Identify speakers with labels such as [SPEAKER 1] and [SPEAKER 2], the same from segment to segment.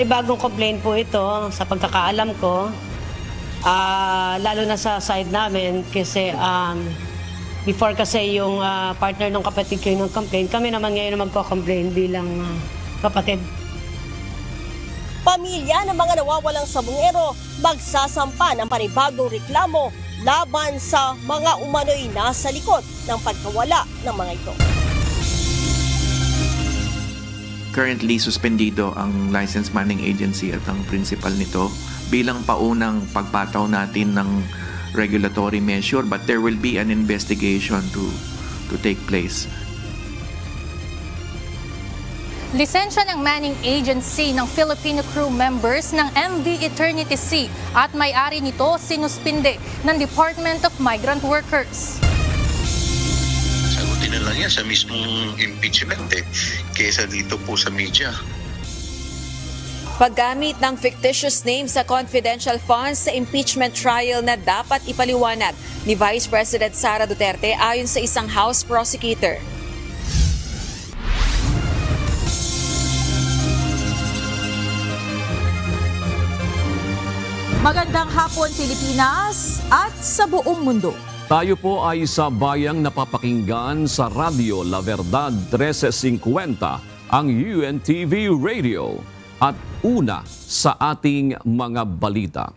[SPEAKER 1] Bagong complaint po ito sa pagkakaalam ko. Lalo na sa side namin kasi before kasi yung partner ng kapatid ko yung complaint, kami naman ngayon na magko-complain bilang kapatid.
[SPEAKER 2] Pamilya ng mga nawawalang sabungero magsasampa ng panibagong reklamo laban sa mga umano'y nasa likod ng pagkawala ng mga ito.
[SPEAKER 3] Currently, suspendido ang Licensed Manning Agency at ang principal nito bilang paunang pagpataw natin ng regulatory measure, but there will be an investigation to take place.
[SPEAKER 4] Lisensya ng Manning Agency ng Filipino crew members ng MV Eternity Sea at may-ari nito sinuspinde ng Department of Migrant Workers.
[SPEAKER 5] Sagutin na lang yan sa mismong impeachment kesa dito po sa media.
[SPEAKER 6] Paggamit ng fictitious names sa confidential funds sa impeachment trial na dapat ipaliwanag ni Vice President Sara Duterte ayon sa isang House prosecutor.
[SPEAKER 7] Magandang hapon Pilipinas at sa buong mundo.
[SPEAKER 8] Tayo po ay sa bayang napapakinggan sa Radyo La Verdad 1350, ang UNTV Radio. At una sa ating mga balita.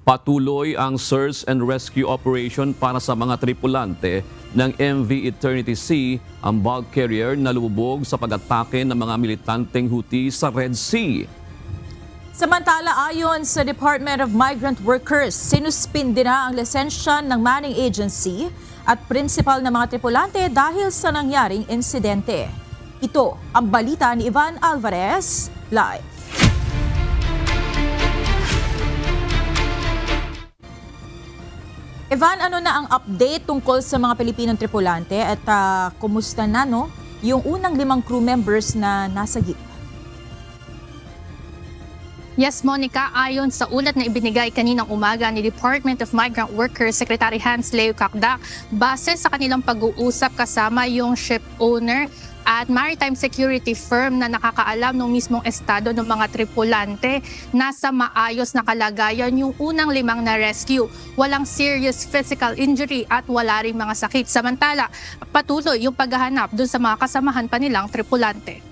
[SPEAKER 8] Patuloy ang search and rescue operation para sa mga tripulante ng MV Eternity Sea, ang bulk carrier na lumubog sa pag-atake ng mga militanteng Houthi sa Red Sea.
[SPEAKER 7] Samantala, ayon sa Department of Migrant Workers, sinuspindi na ang lisensya ng Manning Agency at principal ng mga tripulante dahil sa nangyaring insidente. Ito ang balita ni Ivan Alvarez, live. Ivan, ano na ang update tungkol sa mga Pilipinong tripulante at kumusta na yung unang 5 crew members na nasagip?
[SPEAKER 4] Yes, Monica, ayon sa ulat na ibinigay kaninang umaga ni Department of Migrant Workers Secretary Hans Leo Kakdak, base sa kanilang pag-uusap kasama yung ship owner at maritime security firm na nakakaalam ng mismong estado ng mga tripulante, nasa maayos na kalagayan yung unang 5 na rescue. Walang serious physical injury at wala ring mga sakit. Samantala, patuloy yung paghahanap dun sa mga kasamahan pa nilang tripulante.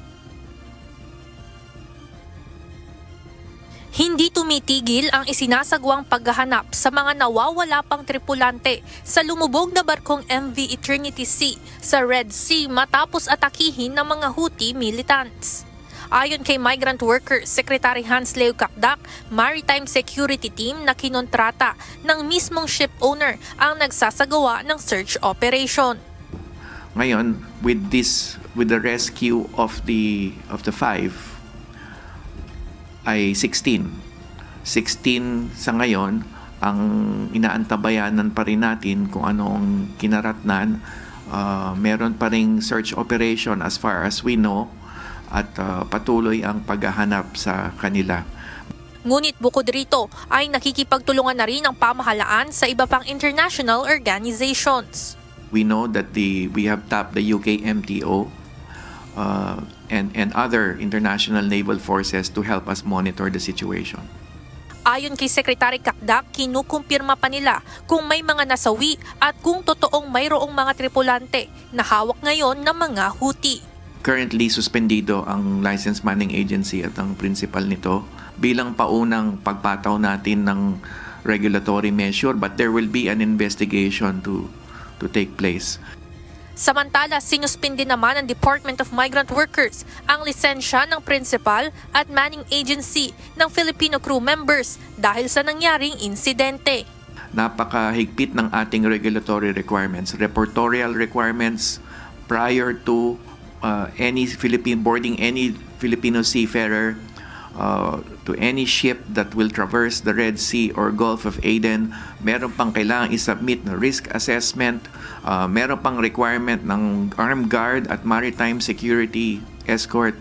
[SPEAKER 9] Hindi tumitigil ang isinasagawang paghahanap sa mga nawawala pang tripulante sa lumubog na barkong MV Eternity Sea sa Red Sea matapos atakihin ng mga Houthi militants. Ayon kay Migrant Workers Secretary Hans Leo Kakdak, maritime security team na kinontrata ng mismong ship owner ang nagsasagawa ng search operation.
[SPEAKER 3] Ngayon, with the rescue of the 5 ay 16 sa ngayon. Ang inaantabayanan pa rin natin kung anong kinaratnan. Meron pa ring search operation as far as we know at patuloy ang paghahanap sa kanila.
[SPEAKER 9] Ngunit bukod rito ay nakikipagtulungan na rin ang pamahalaan sa iba pang international organizations.
[SPEAKER 3] We know that we have tapped the UK MTO and other international naval forces to help us monitor the situation.
[SPEAKER 9] Ayon kay Secretary Kakdak, kinukumpirma pa nila kung may mga nasawi at kung totoong mayroong mga tripulante na hawak ngayon ng mga Houthi.
[SPEAKER 3] Currently, suspendido ang Licensed Manning Agency at ang principal nito bilang paunang pagpataw natin ng regulatory measure, but there will be an investigation to take place.
[SPEAKER 9] Samantala, sinuspindi naman ng Department of Migrant Workers ang lisensya ng principal at Manning Agency ng Filipino crew members dahil sa nangyaring insidente.
[SPEAKER 3] Napakahigpit ng ating regulatory requirements, reportorial requirements prior to boarding any Filipino seafarer to any ship that will traverse the Red Sea or Gulf of Aden. Meron pang kailangang isubmit na risk assessment, meron pang requirement ng armed guard at maritime security escort,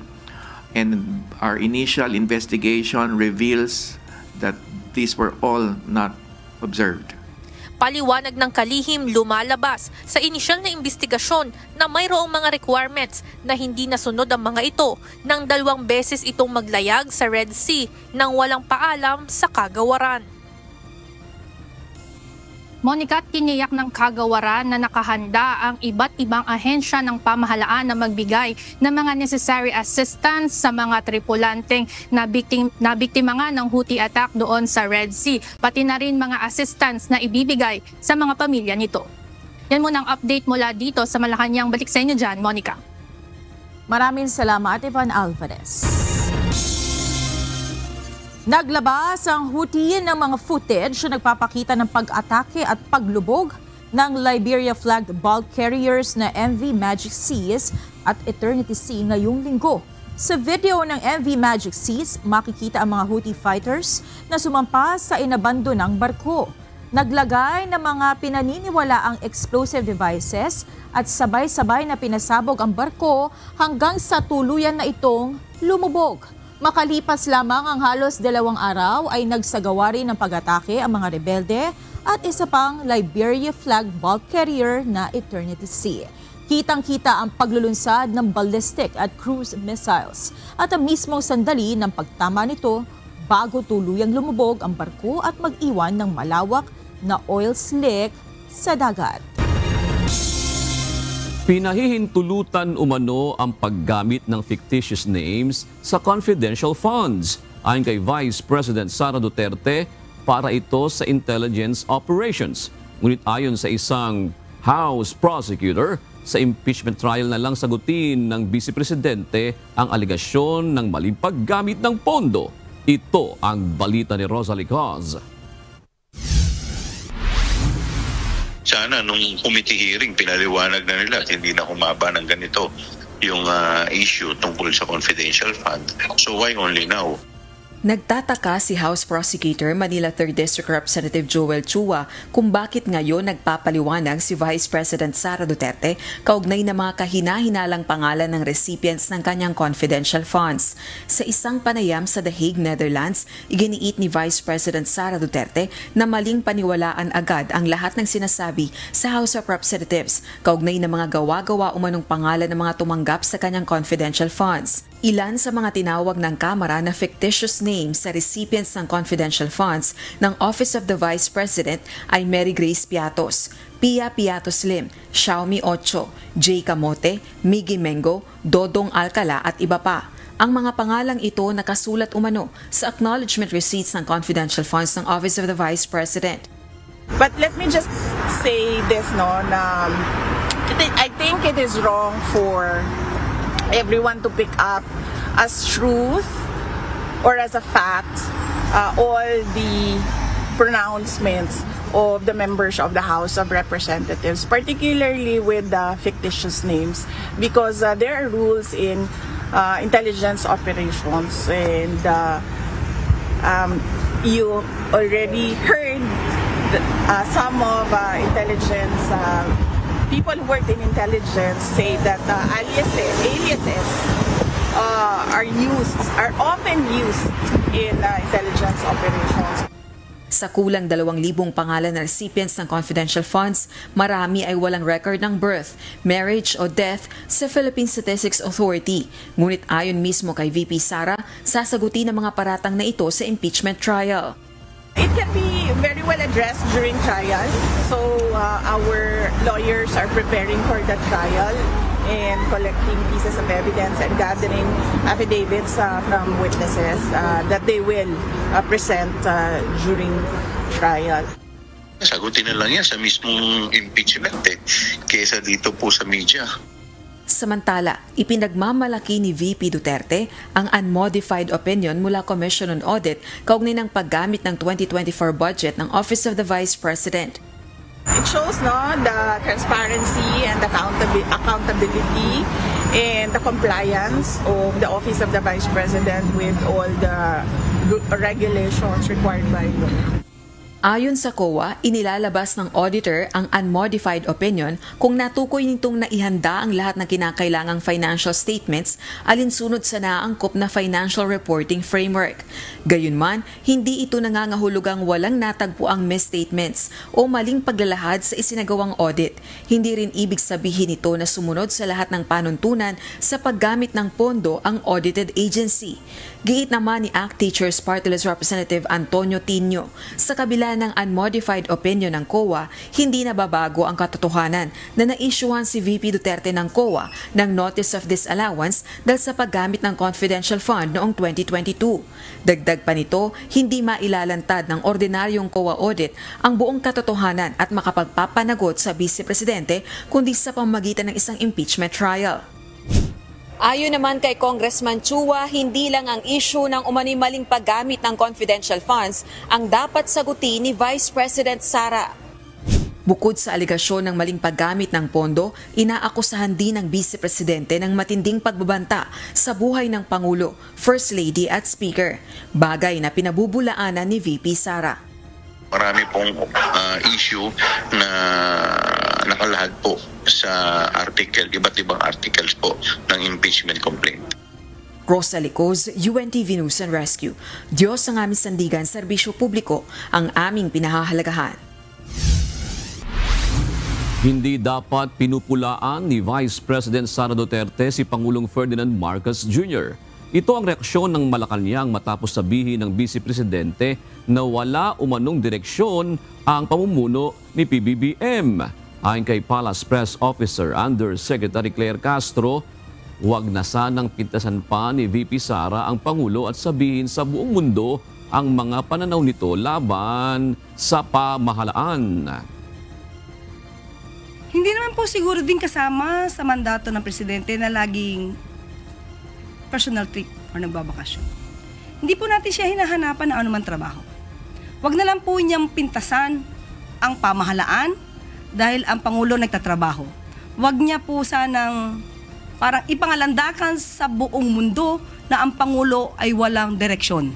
[SPEAKER 3] and our initial investigation reveals that these were all not observed.
[SPEAKER 9] Paliwanag ng kalihim lumalabas sa inisyal na investigasyon na mayroong mga requirements na hindi nasunod ang mga ito nang 2 beses itong maglayag sa Red Sea nang walang paalam sa kagawaran.
[SPEAKER 4] Monica, tiniyak ng kagawaran na nakahanda ang iba't ibang ahensya ng pamahalaan na magbigay ng mga necessary assistance sa mga tripulanteng na biktima nga ng Houthi attack doon sa Red Sea, pati na rin mga assistance na ibibigay sa mga pamilya nito. Yan muna ang update mula dito sa Malacanang. Balik sa inyo dyan, Monica.
[SPEAKER 7] Maraming salamat, Ivan Alvarez. Naglabas ang Houthi ng mga footage na nagpapakita ng pag-atake at paglubog ng Liberia-flagged bulk carriers na MV Magic Seas at Eternity Sea ngayong linggo. Sa video ng MV Magic Seas, makikita ang mga Houthi fighters na sumampas sa inabandonang barko. Naglagay ng mga pinaniniwalaang explosive devices at sabay-sabay na pinasabog ang barko hanggang sa tuluyan na itong lumubog. Makalipas lamang ang halos 2 araw ay nagsagawa rin ng pag-atake ang mga rebelde at isa pang Liberia-flagged bulk carrier na Eternity Sea. Kitang-kita ang paglulunsad ng ballistic at cruise missiles at ang mismong sandali ng pagtama nito bago tuluyang lumubog ang barko at mag-iwan ng malawak na oil slick sa dagat.
[SPEAKER 8] Pinahihintulutan umano ang paggamit ng fictitious names sa confidential funds ayon kay Vice President Sara Duterte para ito sa intelligence operations. Ngunit ayon sa isang House prosecutor, sa impeachment trial na lang sagutin ng Vice Presidente ang aligasyon ng maling paggamit ng pondo. Ito ang balita ni Rosalie Cos.
[SPEAKER 5] Sana nung committee hearing, pinaliwanag na nila at hindi na humaba ng ganito yung issue tungkol sa confidential fund. So why only now?
[SPEAKER 6] Nagtataka si House Prosecutor Manila 3rd District Representative Joel Chua kung bakit ngayon nagpapaliwanag si Vice President Sara Duterte kaugnay ng mga kahina-hinalang pangalan ng recipients ng kanyang confidential funds. Sa isang panayam sa The Hague, Netherlands, iginiit ni Vice President Sara Duterte na maling paniwalaan agad ang lahat ng sinasabi sa House of Representatives kaugnay ng mga gawa-gawa umanong pangalan ng mga tumanggap sa kanyang confidential funds. Ilan sa mga tinawag ng Kamara na fictitious names sa recipients ng confidential funds ng Office of the Vice President ay Mary Grace Piatos, Pia Piatos Lim, Xiaomi Ocho, Jay Camote, Miggy Mengo, Dodong Alcala at iba pa. Ang mga pangalang ito nakasulat umano sa acknowledgement receipts ng confidential funds ng Office of the Vice President.
[SPEAKER 10] But let me just say this, na I think it is wrong for everyone to pick up as truth or as a fact all the pronouncements of the members of the House of Representatives, particularly with fictitious names, because there are rules in intelligence operations, and you already heard some of intelligence people who work in intelligence say that aliases are often used in intelligence operations.
[SPEAKER 6] Sa kulang 2,000 pangalan na recipients ng confidential funds, marami ay walang record ng birth, marriage o death sa Philippine Statistics Authority. Ngunit ayon mismo kay VP Sara, sasagutin ang mga paratang na ito sa impeachment trial.
[SPEAKER 10] It can be very well addressed during trial. So our lawyers are preparing for the trial and collecting pieces of evidence and gathering affidavits from witnesses that they will present during trial.
[SPEAKER 5] Sagutin na lang yan sa mismong impeachment kaysa dito po sa media.
[SPEAKER 6] Samantala, ipinagmamalaki ni VP Duterte ang unmodified opinion mula Commission on Audit kaugnay ng paggamit ng 2024 budget ng Office of the Vice President.
[SPEAKER 10] It shows the transparency and accountability and the compliance of the Office of the Vice President with all the regulations required by law.
[SPEAKER 6] Ayon sa COA, inilalabas ng auditor ang unmodified opinion kung natukoy nitong naihanda ang lahat ng kinakailangang financial statements alinsunod sa naaangkop na financial reporting framework. Gayunman, hindi ito nangangahulugang walang natagpuang misstatements o maling paglalahad sa isinagawang audit. Hindi rin ibig sabihin ito na sumunod sa lahat ng panuntunan sa paggamit ng pondo ang audited agency. Giit naman ni ACT Teachers Party List Representative Antonio Tinio, sa kabila ng unmodified opinion ng COA, hindi nababago ang katotohanan na na-issuehan si VP Duterte ng COA ng Notice of Disallowance dahil sa paggamit ng confidential fund noong 2022. Dagdag pa nito, hindi mailalantad ng ordinaryong COA audit ang buong katotohanan at makapagpapanagot sa Vice Presidente kundi sa pamamagitan ng isang impeachment trial. Ayon naman kay Congressman Chua, hindi lang ang issue ng umani-maling paggamit ng confidential funds ang dapat sagutin ni Vice President Sara. Bukod sa aligasyon ng maling paggamit ng pondo, inaakusahan din ng Vice Presidente ng matinding pagbabanta sa buhay ng Pangulo, First Lady at Speaker, bagay na pinabubulaanan ni VP Sara.
[SPEAKER 5] Marami pong issue na nakalahad po sa article, iba't ibang articles po ng impeachment complaint.
[SPEAKER 6] Rosalie Coz, UNTV News and Rescue. Diyos ang aming sandigan, serbisyo publiko ang aming pinahahalagahan.
[SPEAKER 8] Hindi dapat pinupulaan ni Vice President Sara Duterte si Pangulong Ferdinand Marcos Jr. Ito ang reaksyon ng Malacanang matapos sabihin ng Vice Presidente na wala umanong direksyon ang pamumuno ni PBBM. Ayon kay Palace Press Officer Undersecretary Claire Castro, huwag na sanang pintasan pa ni VP Sara ang Pangulo at sabihin sa buong mundo ang mga pananaw nito laban sa pamahalaan.
[SPEAKER 11] Hindi naman po siguro din kasama sa mandato ng Presidente na laging personal trip o nagbabakasyon. Hindi po natin siya hinahanapan ng anuman trabaho. Huwag na lang po niyang pintasan ang pamahalaan dahil ang Pangulo nagtatrabaho. Huwag niya po sanang parang ipangalandakan sa buong mundo na ang Pangulo ay walang direksyon.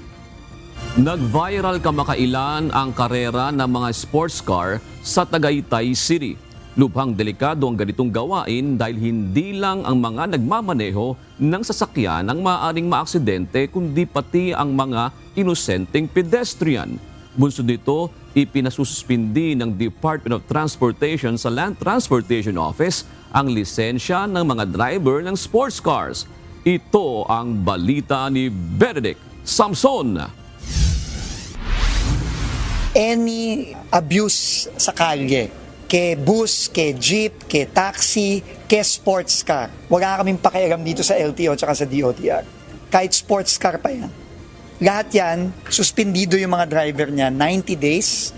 [SPEAKER 8] Nag-viral kamakailan ang karera ng mga sports car sa Tagaytay City. Lubhang delikado ang ganitong gawain dahil hindi lang ang mga nagmamaneho ng sasakyan ang maaaring maaksidente kundi pati ang mga inosenteng pedestrian. Bunsod nito, ipinasususpindi ng Department of Transportation sa Land Transportation Office ang lisensya ng mga driver ng sports cars. Ito ang balita ni Benedict Samson.
[SPEAKER 12] Any abuse sa kalye, ke bus, ke jeep, ke taxi, ke sports car. Wala kaming pakialam dito sa LTO at sa DOTR. Kahit sports car pa yan. Lahat yan, suspendido yung mga driver niya, 90 days.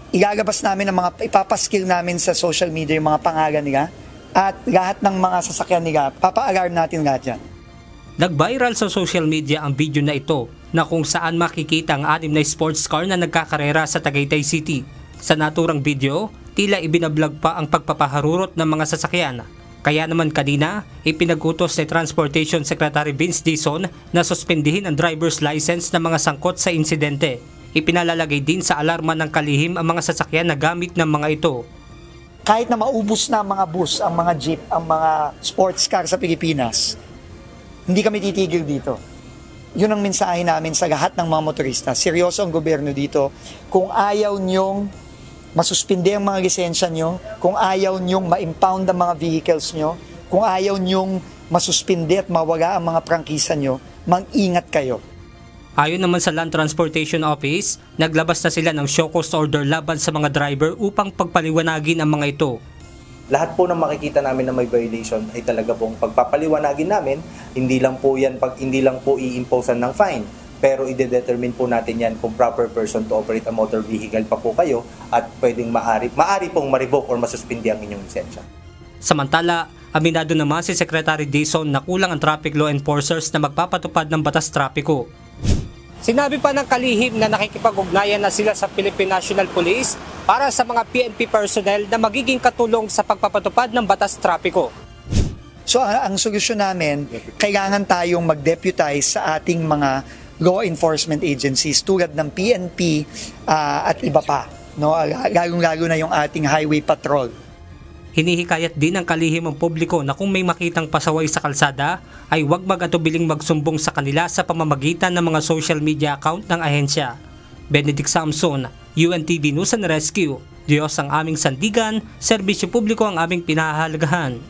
[SPEAKER 12] Ilalabas namin ang mga, ipapaskill namin sa social media yung mga pangalan nila at lahat ng mga sasakyan nila, papa-alarm natin lahat yan.
[SPEAKER 13] Nag-viral sa social media ang video na ito na kung saan makikita ang 6 na sports car na nagkakarera sa Tagaytay City. Sa naturang video, tila ibinablog pa ang pagpapaharurot ng mga sasakyan. Kaya naman kanina, ipinagutos ni Transportation Secretary Vince Dizon na suspendihin ang driver's license ng mga sangkot sa insidente. Ipinalalagay din sa alarma ng kalihim ang mga sasakyan na gamit ng mga ito.
[SPEAKER 12] Kahit na maubos na ang mga bus, ang mga jeep, ang mga sports car sa Pilipinas, hindi kami titigil dito. Yun ang mensahe namin sa lahat ng mga motorista. Seryoso ang gobyerno dito. Kung ayaw niyong masuspinde ang mga lisensya nyo, kung ayaw nyong ma-impound ang mga vehicles nyo, kung ayaw nyong masuspinde at mawala ang mga prangkisa nyo, mag-ingat kayo.
[SPEAKER 13] Ayon naman sa Land Transportation Office, naglabas na sila ng show cause order laban sa mga driver upang pagpaliwanagin ang mga ito.
[SPEAKER 14] Lahat po ng makikita namin na may violation ay talaga pong pagpapaliwanagin namin, hindi lang po i-imposean ng fine. Pero i-determine po natin yan kung proper person to operate a motor vehicle pa po kayo at pwedeng maari pong ma-revoke or masuspindi ang inyong lisensya.
[SPEAKER 13] Samantala, aminado naman si Secretary Dizon na kulang ang traffic law enforcers na magpapatupad ng batas trapiko. Sinabi pa ng kalihim na nakikipag-ugnayan na sila sa Philippine National Police para sa mga PNP personnel na magiging katulong sa pagpapatupad ng batas trapiko.
[SPEAKER 12] So ang solusyon namin, kailangan tayong mag-deputize sa ating mga law enforcement agencies tulad ng PNP at iba pa. no? Lalong-lalo na yung ating highway patrol.
[SPEAKER 13] Hinihikayat din ng kalihimang publiko na kung may makitang pasaway sa kalsada ay huwag mag-atubiling magsumbong sa kanila sa pamamagitan ng mga social media account ng ahensya. Benedict Samson, UNTV News and Rescue. Diyos ang aming sandigan, serbisyo publiko ang aming pinahahalagahan.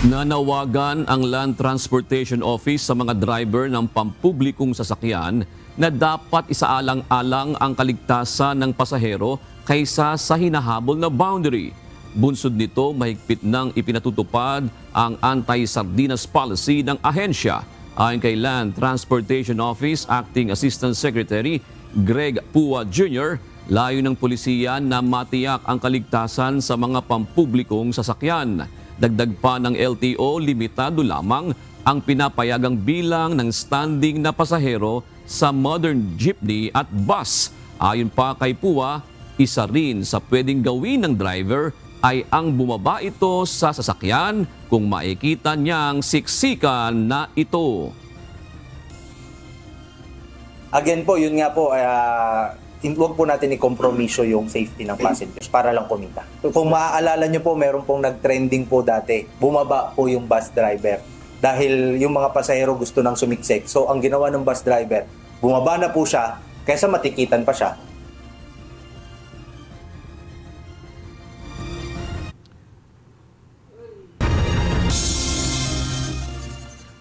[SPEAKER 8] Nanawagan ang Land Transportation Office sa mga driver ng pampublikong sasakyan na dapat isaalang-alang ang kaligtasan ng pasahero kaysa sa hinahabol na boundary. Bunsod nito, mahigpit nang ipinatutupad ang anti-sardinas policy ng ahensya. Ayon kay Land Transportation Office Acting Assistant Secretary Greg Pua Jr., layo ng pulisiya na matiyak ang kaligtasan sa mga pampublikong sasakyan. Dagdag pa ng LTO, limitado lamang ang pinapayagang bilang ng standing na pasahero sa modern jeepney at bus. Ayon pa kay Pua, isa rin sa pwedeng gawin ng driver ay ang bumaba ito sa sasakyan kung makikita niyang siksikan na ito.
[SPEAKER 14] Again po, yun nga po, huwag po natin i-kompromiso yung safety ng passengers para lang kumita. Kung maaalala nyo po, meron pong nag-trending po dati, bumaba po yung bus driver dahil yung mga pasahero gusto nang sumiksik. So ang ginawa ng bus driver, bumaba na po siya kaysa matikitan pa siya.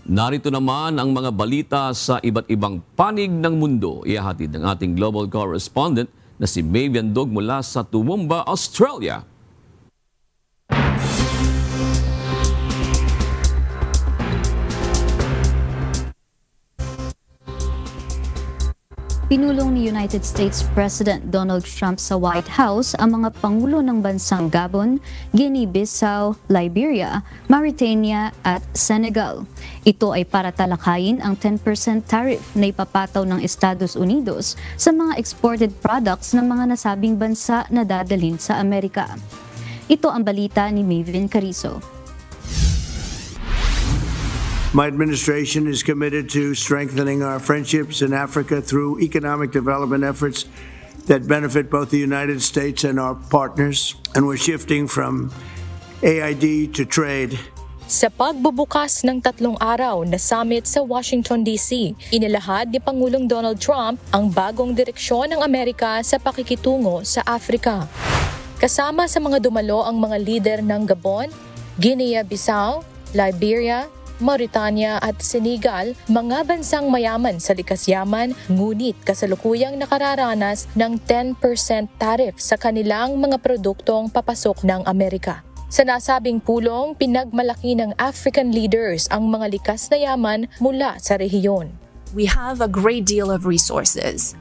[SPEAKER 8] Narito naman ang mga balita sa iba't ibang panig ng mundo. Ihahatid ng ating global correspondent na si Mavian Dog mula sa Toowoomba, Australia.
[SPEAKER 15] Pinulong ni United States President Donald Trump sa White House ang mga pangulo ng bansang Gabon, Guinea-Bissau, Liberia, Mauritania at Senegal. Ito ay para talakayin ang 10% tariff na ipapataw ng Estados Unidos sa mga exported products ng mga nasabing bansa na dadalhin sa Amerika. Ito ang balita ni Maven Carizo.
[SPEAKER 16] My administration is committed to strengthening our friendships in Africa through economic development efforts that benefit both the United States and our partners. And we're shifting from AID to trade.
[SPEAKER 17] Sa pagbubukas ng 3 araw na summit sa Washington, D.C., inilahad ni Pangulong Donald Trump ang bagong direksyon ng Amerika sa pakikitungo sa Afrika. Kasama sa mga dumalo ang mga lider ng Gabon, Guinea-Bissau, Liberia, Mauritania at Senegal, mga bansang mayaman sa likas yaman, ngunit kasalukuyang nakararanas ng 10% tariff sa kanilang mga produktong papasok ng Amerika. Sa nasabing pulong, pinagmalaki ng African leaders ang mga likas na yaman mula sa rehiyon.
[SPEAKER 18] We have a great deal of resources,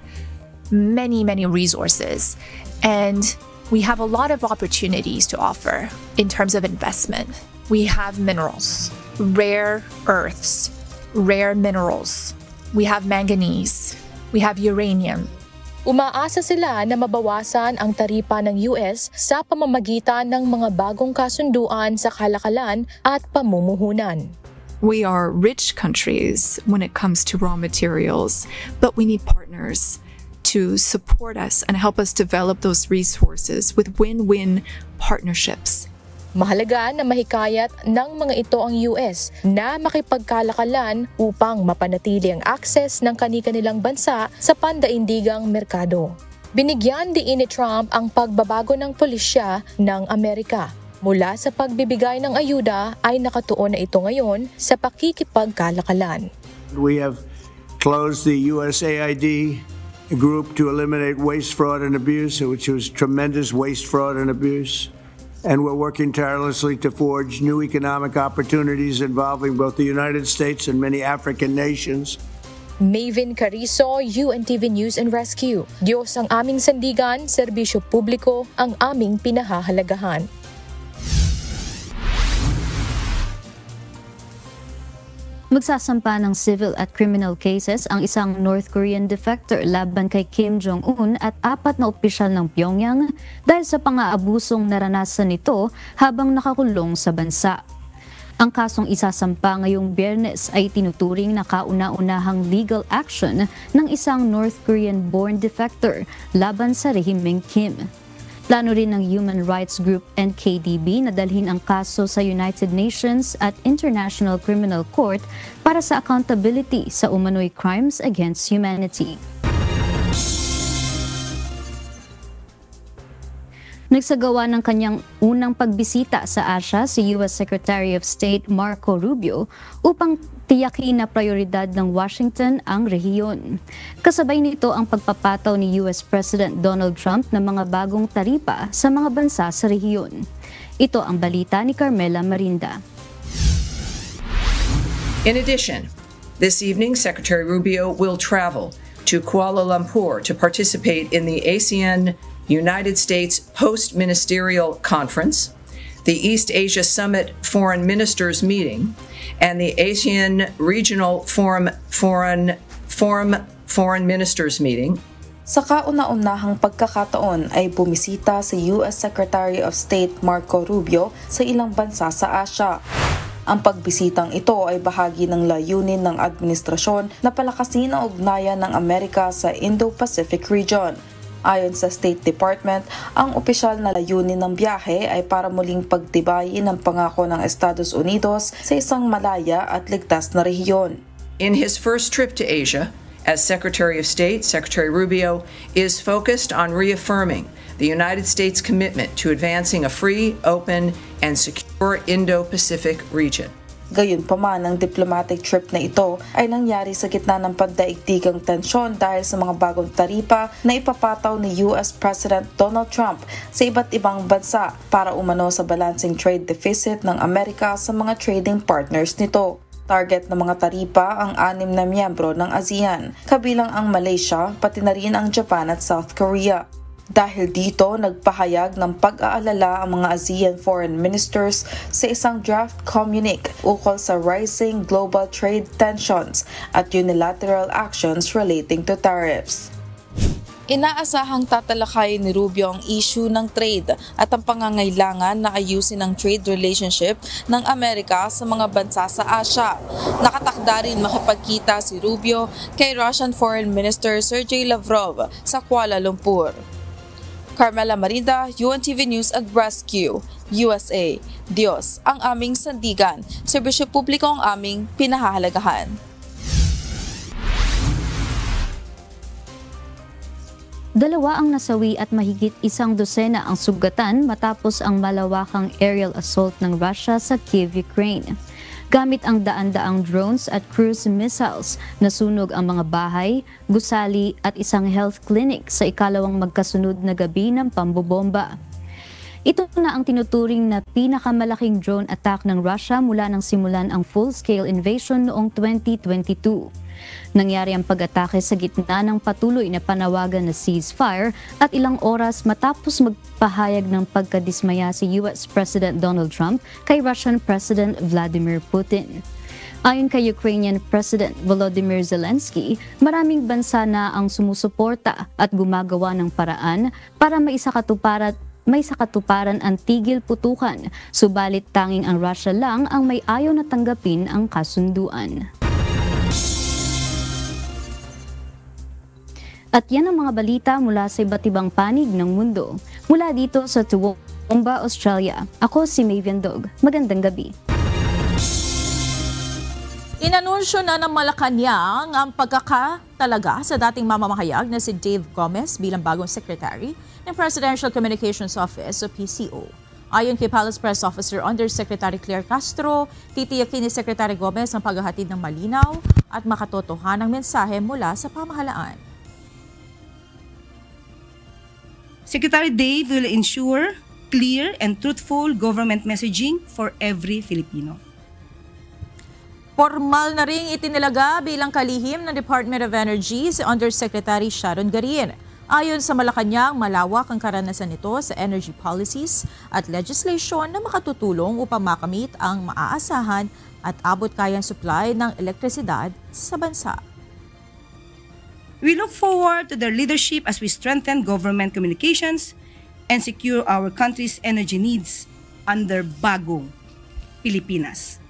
[SPEAKER 18] many resources, and we have a lot of opportunities to offer in terms of investment. We have minerals, rare earths, rare minerals. We have manganese. We have uranium.
[SPEAKER 17] Umaasa sila na mabawasan ang taripa ng US sa pamamagitan ng mga bagong kasunduan sa kalakalan at pamumuhunan.
[SPEAKER 18] We are rich countries when it comes to raw materials, but we need partners to support us and help us develop those resources with win-win partnerships.
[SPEAKER 17] Mahalaga na mahikayat ng mga ito ang US na makipagkalakalan upang mapanatili ang akses ng kani-kanilang bansa sa pandaindigang merkado. Binigyan diin ni Trump ang pagbabago ng pulisya ng Amerika. Mula sa pagbibigay ng ayuda ay nakatuon na ito ngayon sa pakikipagkalakalan.
[SPEAKER 16] We have closed the USAID group to eliminate waste, fraud, and abuse, which was tremendous waste, fraud, and abuse. And we're working tirelessly to forge new economic opportunities involving both the United States and many African nations.
[SPEAKER 17] Maven Carizo, UNTV News and Rescue. Diyos ang aming sandigan, serbisyo publiko ang aming pinahahalagahan.
[SPEAKER 15] Magsasampa ng civil at criminal cases ang isang North Korean defector laban kay Kim Jong-un at 4 na opisyal ng Pyongyang dahil sa pang-aabusong naranasan nito habang nakakulong sa bansa. Ang kasong isasampa ngayong Biyernes ay tinuturing na kauna-unahang legal action ng isang North Korean-born defector laban sa rehimeng Kim. Plano rin ng human rights group NKDB na dalhin ang kaso sa United Nations at International Criminal Court para sa accountability sa umano'y crimes against humanity. Nagsagawa ng kanyang unang pagbisita sa Asia si U.S. Secretary of State Marco Rubio upang tiyakin na prioridad ng Washington ang rehiyon. Kasabay nito ang pagpapataw ni U.S. President Donald Trump ng mga bagong taripa sa mga bansa sa rehiyon. Ito ang balita ni Carmela Marinda.
[SPEAKER 19] In addition, this evening Secretary Rubio will travel to Kuala Lumpur to participate in the ASEAN United States Post-Ministerial Conference, the East Asia Summit Foreign Ministers Meeting, and the ASEAN Regional Foreign Ministers Meeting.
[SPEAKER 20] Sa kauna-unahang pagkakataon ay bumisita sa US Secretary of State Marco Rubio sa ilang bansa sa Asia. Ang pagbisitang ito ay bahagi ng layunin ng administrasyon na palakasin ang ugnayan ng Amerika sa Indo-Pacific region. Ayon sa State Department, ang opisyal na layunin ng biyahe ay para muling pagtibayin ang pangako ng Estados Unidos sa isang malaya at ligtas na rehiyon.
[SPEAKER 19] In his first trip to Asia, as Secretary of State, Secretary Rubio is focused on reaffirming the United States' commitment to advancing a free, open, and secure Indo-Pacific region.
[SPEAKER 20] Gayunpaman, ang diplomatic trip na ito ay nangyari sa gitna ng pandaigdigang tensyon dahil sa mga bagong taripa na ipapataw ni US President Donald Trump sa iba't ibang bansa para umano sa balancing trade deficit ng Amerika sa mga trading partners nito. Target ng mga taripa ang 6 na miyembro ng ASEAN, kabilang ang Malaysia, pati na rin ang Japan at South Korea. Dahil dito, nagpahayag ng pag-aalala ang mga ASEAN foreign ministers sa isang draft communique ukol sa rising global trade tensions at unilateral actions relating to tariffs. Inaasahang tatalakay ni Rubio ang issue ng trade at ang pangangailangan na ayusin ang trade relationship ng Amerika sa mga bansa sa Asia. Nakatakda rin makipagkita si Rubio kay Russian Foreign Minister Sergey Lavrov sa Kuala Lumpur. Carmela Marinda, UNTV News at Rescue, USA. Diyos ang aming sandigan, serbisyo publiko ang aming pinahahalagahan.
[SPEAKER 15] Dalawa ang nasawi at mahigit 100 ang sugatan matapos ang malawakang aerial assault ng Russia sa Kyiv, Ukraine. Gamit ang daan-daang drones at cruise missiles, nasunog ang mga bahay, gusali at isang health clinic sa ikalawang magkasunod na gabi ng pambobomba. Ito na ang tinuturing na pinakamalaking drone attack ng Russia mula nang simulan ang full-scale invasion noong 2022. Nangyari ang pag-atake sa gitna ng patuloy na panawagan na ceasefire at ilang oras matapos magpahayag ng pagkadismaya si US President Donald Trump kay Russian President Vladimir Putin. Ayon kay Ukrainian President Volodymyr Zelensky, maraming bansa na ang sumusuporta at gumagawa ng paraan para may sakatuparan ang tigil putukan, subalit tanging ang Russia lang ang may ayaw na tanggapin ang kasunduan. At yan ang mga balita mula sa iba't ibang panig ng mundo. Mula dito sa Toowoomba, Australia, ako si Mavian Dog. Magandang gabi.
[SPEAKER 7] Inanunsyo na ng Malacanang ang pagkakatalaga sa dating mamamahayag na si Dave Gomez bilang bagong secretary ng Presidential Communications Office o PCO. Ayon kay Palace Press Officer Undersecretary Claire Castro, titiyakin ni Secretary Gomez ang paghahatid ng malinaw at makatotohanang mensahe mula sa pamahalaan.
[SPEAKER 11] Secretary Dave will ensure clear and truthful government messaging for every Filipino.
[SPEAKER 7] Formal na ring itinilaga bilang kalihim ng Department of Energy si Undersecretary Sharon Garin. Ayon sa Malacanang, malawak ang karanasan nito sa energy policies at legislation na makatutulong upang makamit ang maaasahan at abot-kayang supply ng elektrisidad sa bansa.
[SPEAKER 11] We look forward to their leadership as we strengthen government communications and secure our country's energy needs under bagong Pilipinas.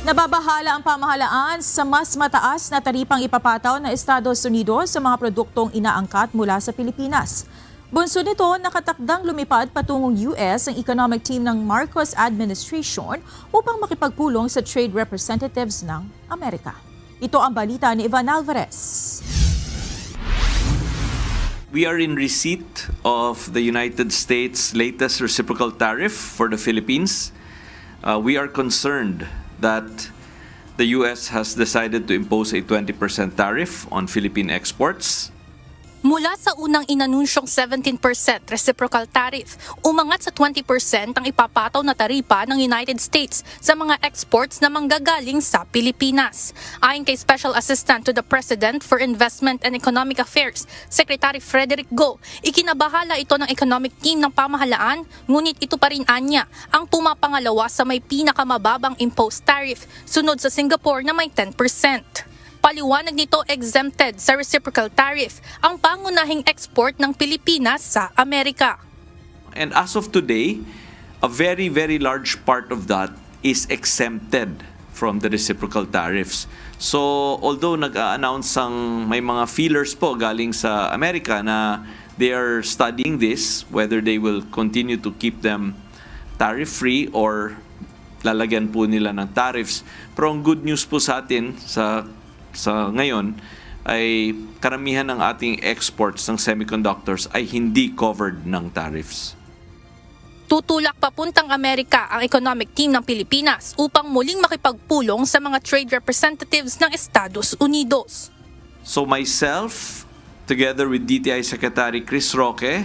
[SPEAKER 7] Nababahala ang pamahalaan sa mas mataas na taripang ipapataw ng Estados Unidos sa mga produktong inaangkat mula sa Pilipinas. Bunsod nito, nakatakdang lumipad patungong US ang economic team ng Marcos administration upang makipagpulong sa trade representatives ng Amerika. Ito ang balita ni Ivan Alvarez.
[SPEAKER 3] We are in receipt of the United States' latest reciprocal tariff for the Philippines. We are concerned that the U.S. has decided to impose a 20% tariff on Philippine exports.
[SPEAKER 9] Mula sa unang inanunsyong 17% reciprocal tariff, umangat sa 20% ang ipapataw na taripa ng United States sa mga exports na manggagaling sa Pilipinas. Ayon kay Special Assistant to the President for Investment and Economic Affairs, Secretary Frederick Go, ikinabahala ito ng economic team ng pamahalaan, ngunit ito pa rin anya ang pumapangalawa sa may pinakamababang imposed tariff, sunod sa Singapore na may 10%. Paliwanag nito, exempted sa reciprocal tariff ang pangunahing export ng Pilipinas sa Amerika.
[SPEAKER 3] And as of today, a very, very large part of that is exempted from the reciprocal tariffs. So, although nag-a-announce ang may mga feelers po galing sa Amerika na they are studying this, whether they will continue to keep them tariff-free or lalagyan po nila ng tariffs. Pero ang good news po sa atin sa ngayon ay karamihan ng ating exports ng semiconductors ay hindi covered ng tariffs.
[SPEAKER 9] Tutulak papuntang Amerika ang economic team ng Pilipinas upang muling makipagpulong sa mga trade representatives ng Estados Unidos.
[SPEAKER 3] So myself, together with DTI Secretary Chris Roque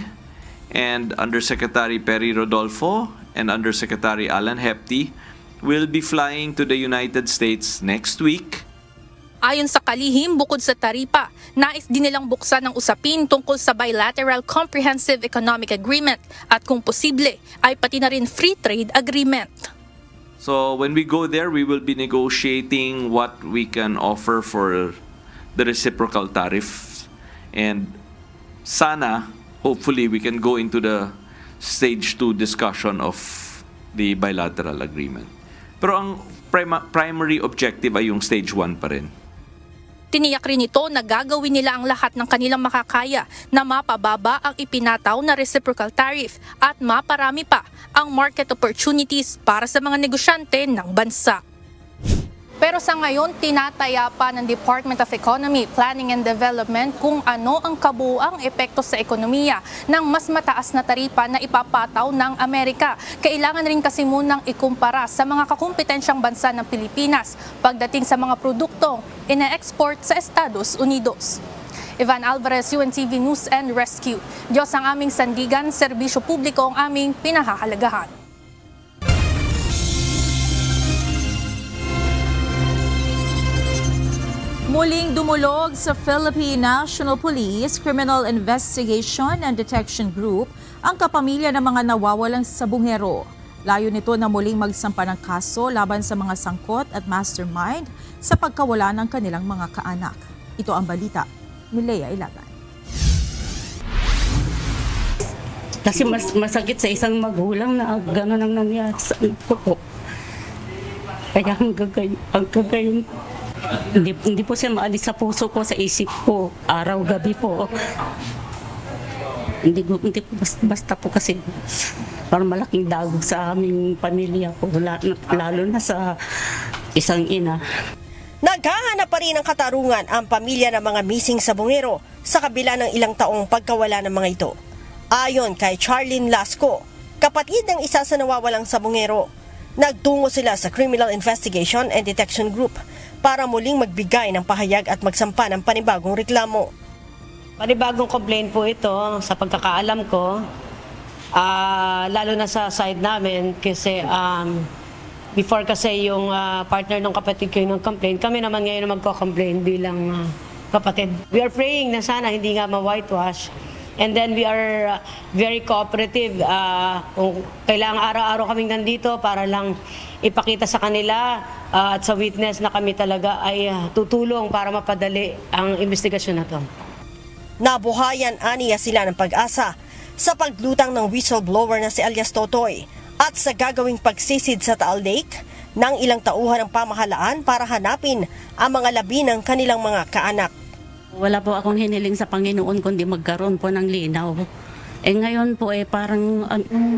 [SPEAKER 3] and Undersecretary Perry Rodolfo and Undersecretary Alan Hepty, will be flying to the United States next week.
[SPEAKER 9] Ayon sa kalihim, bukod sa taripa, nais din nilang buksan ang usapin tungkol sa Bilateral Comprehensive Economic Agreement at kung posible ay pati na rin Free Trade Agreement.
[SPEAKER 3] So when we go there, we will be negotiating what we can offer for the reciprocal tariff. And sana, hopefully, we can go into the stage 2 discussion of the bilateral agreement. Pero ang primary objective ay yung stage 1 pa rin.
[SPEAKER 9] Tiniyak rin ito na gagawin nila ang lahat ng kanilang makakaya na mapababa ang ipinataw na reciprocal tariff at maparami pa ang market opportunities para sa mga negosyante ng bansa. Pero sa ngayon, tinataya pa ng Department of Economy, Planning and Development kung ano ang kabuuang epekto sa ekonomiya ng mas mataas na taripa na ipapataw ng Amerika. Kailangan rin kasi munang ikumpara sa mga kakumpetensyang bansa ng Pilipinas pagdating sa mga produktong ina-export sa Estados Unidos. Ivan Alvarez, UNTV News and Rescue. Diyos ang aming sandigan, serbisyo publiko ang aming pinahahalagahan.
[SPEAKER 7] Muling dumulog sa Philippine National Police Criminal Investigation and Detection Group ang kapamilya ng mga nawawalang sabungero. Layo nito na muling magsampa ng kaso laban sa mga sangkot at mastermind sa pagkawala ng kanilang mga kaanak. Ito ang balita ni Lea Ilagan.
[SPEAKER 1] Kasi masakit sa isang magulang na gano'n ang nangyari sa anak ko. Kaya hanggang gayon, hindi po siya maalis sa puso ko, sa isip ko, araw-gabi po. Hindi po basta po kasi parang malaking dagog sa aming pamilya po, lalo na sa isang ina.
[SPEAKER 2] Naghahanap pa rin ng katarungan ang pamilya ng mga missing sabungero sa kabila ng ilang taong pagkawala ng mga ito. Ayon kay Charlene Lasco, kapatid ng isa sa nawawalang sabungero, nagtungo sila sa Criminal Investigation and Detection Group para muling magbigay ng pahayag at magsampa ng panibagong reklamo.
[SPEAKER 1] Panibagong complaint po ito sa pagkakaalam ko, lalo na sa side namin kasi before kasi yung partner ng kapatid ko yung complaint, kami naman ngayon magko-complain bilang kapatid. We are praying na sana hindi nga ma-whitewash. And then we are very cooperative. Kung kailangan araw-araw kaming nandito para lang ipakita sa kanila at sa witness na kami talaga ay tutulong para mapadali ang investigasyon na to.
[SPEAKER 2] Nabuhayan aniya sila ng pag-asa sa paglutang ng whistleblower na si alias Totoy at sa gagawing pagsisid sa Taal Lake ng ilang tauhan ng pamahalaan para hanapin ang mga labi ng kanilang mga kaanak.
[SPEAKER 21] Wala po akong hiniling sa Panginoon kundi magkaroon po ng linaw. Ngayon po parang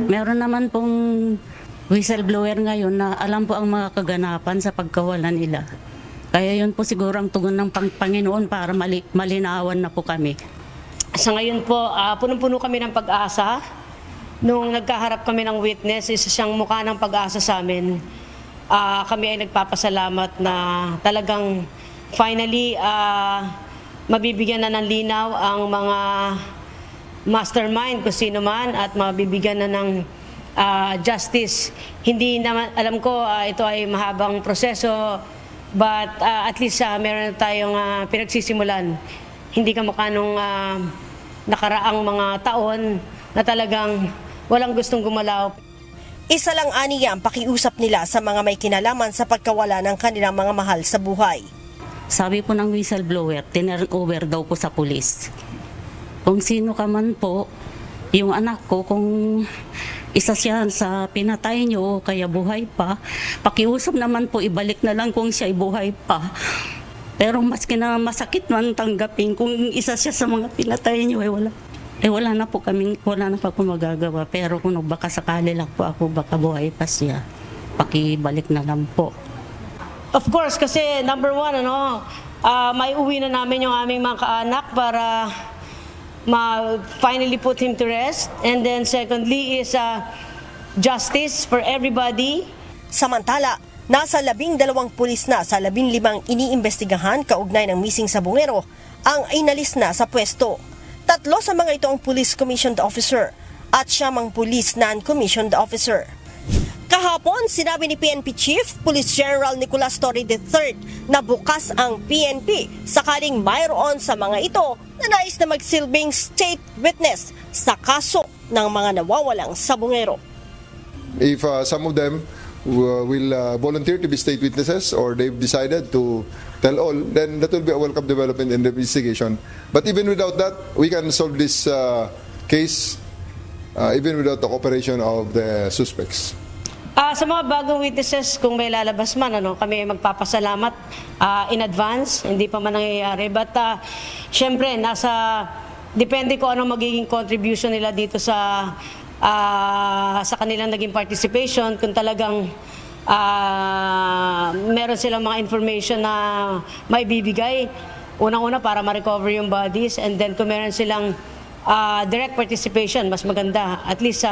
[SPEAKER 21] meron naman pong whistleblower ngayon na alam po ang mga kaganapan sa pagkawala nila. Kaya yun po siguro ang tugon ng Panginoon para malinawan na po kami. Sa ngayon po, punong-puno kami ng pag-asa. Nung nagkaharap kami ng witness, isa siyang mukha ng pag-asa sa amin. Kami ay nagpapasalamat na talagang finally mabibigyan na ng linaw ang mga mastermind kung sino man at mabibigyan na ng justice. Hindi naman, alam ko ito ay mahabang proseso, but at least meron tayong pinagsisimulan. Hindi kamukha nung nakaraang mga taon na talagang walang gustong gumalaw.
[SPEAKER 2] Isa lang aniya ang pakiusap nila sa mga may kinalaman sa pagkawala ng kanilang mga mahal sa buhay.
[SPEAKER 21] Sabi po ng whistleblower, tinurn over daw po sa pulis. Kung sino ka man po, yung anak ko, kung isa siya sa pinatay niyo o kaya buhay pa, pakiusap naman po, ibalik na lang kung siya ay buhay pa. Pero maski na masakit man tanggapin, kung isa siya sa mga pinatay niyo, wala na po ako magagawa. Pero kung baka sakali lang po ako, baka buhay pa siya, pakibalik na lang po.
[SPEAKER 1] Of course, kasi number one, may uwi na namin yung aming mga kaanak para finally put him to rest. And then secondly is justice for everybody.
[SPEAKER 2] Samantala, nasa 12 pulis na sa 15 iniimbestigahan kaugnay ng missing sabungero ang inalis na sa pwesto. 3 sa mga ito ang police commissioned officer at 7 police non-commissioned officer. Kahapon, sinabi ni PNP Chief Police General Nicolas Torre III na bukas ang PNP sakaling mayroon sa mga ito na nais na magsilbing state witness sa kaso ng mga nawawalang sabungero.
[SPEAKER 22] If some of them will volunteer to be state witnesses or they've decided to tell all, then that will be a welcome development in the investigation. But even without that, we can solve this case even without the cooperation of the suspects.
[SPEAKER 1] Sa mga bagong witnesses, kung may lalabas man, kami magpapasalamat in advance, hindi pa man nangyayari. But syempre, depende ko anong magiging contribution nila dito sa kanilang naging participation. Kung talagang meron silang mga information na may bibigay, unang-una para ma-recover yung bodies, and then kung meron silang direct participation, mas maganda. At least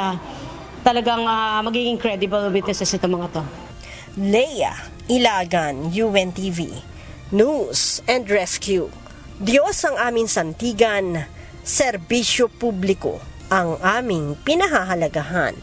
[SPEAKER 1] talagang magiging credible witnesses ito mga to.
[SPEAKER 2] Leah Ilagan, UNTV, News and Rescue. Diyos ang aming santigan, serbisyo publiko ang aming pinahahalagahan.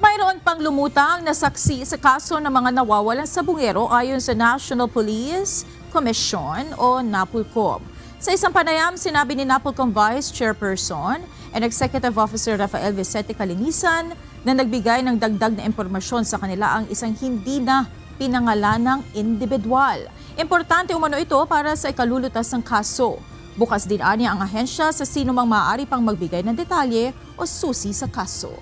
[SPEAKER 7] Mayroon pang lumutang na saksi sa kaso ng mga nawawalan sabungero ayon sa National Police Commission o NAPOLCOM. Sa isang panayam, sinabi ni NAPOLCOM Vice Chairperson and Executive Officer Rafael Vicente Calinisan na nagbigay ng dagdag na impormasyon sa kanila ang isang hindi na pinangalanang individual. Importante umano ito para sa ikalulutas ng kaso. Bukas din aniya ang ahensya sa sino mang maaari pang magbigay ng detalye o susi sa kaso.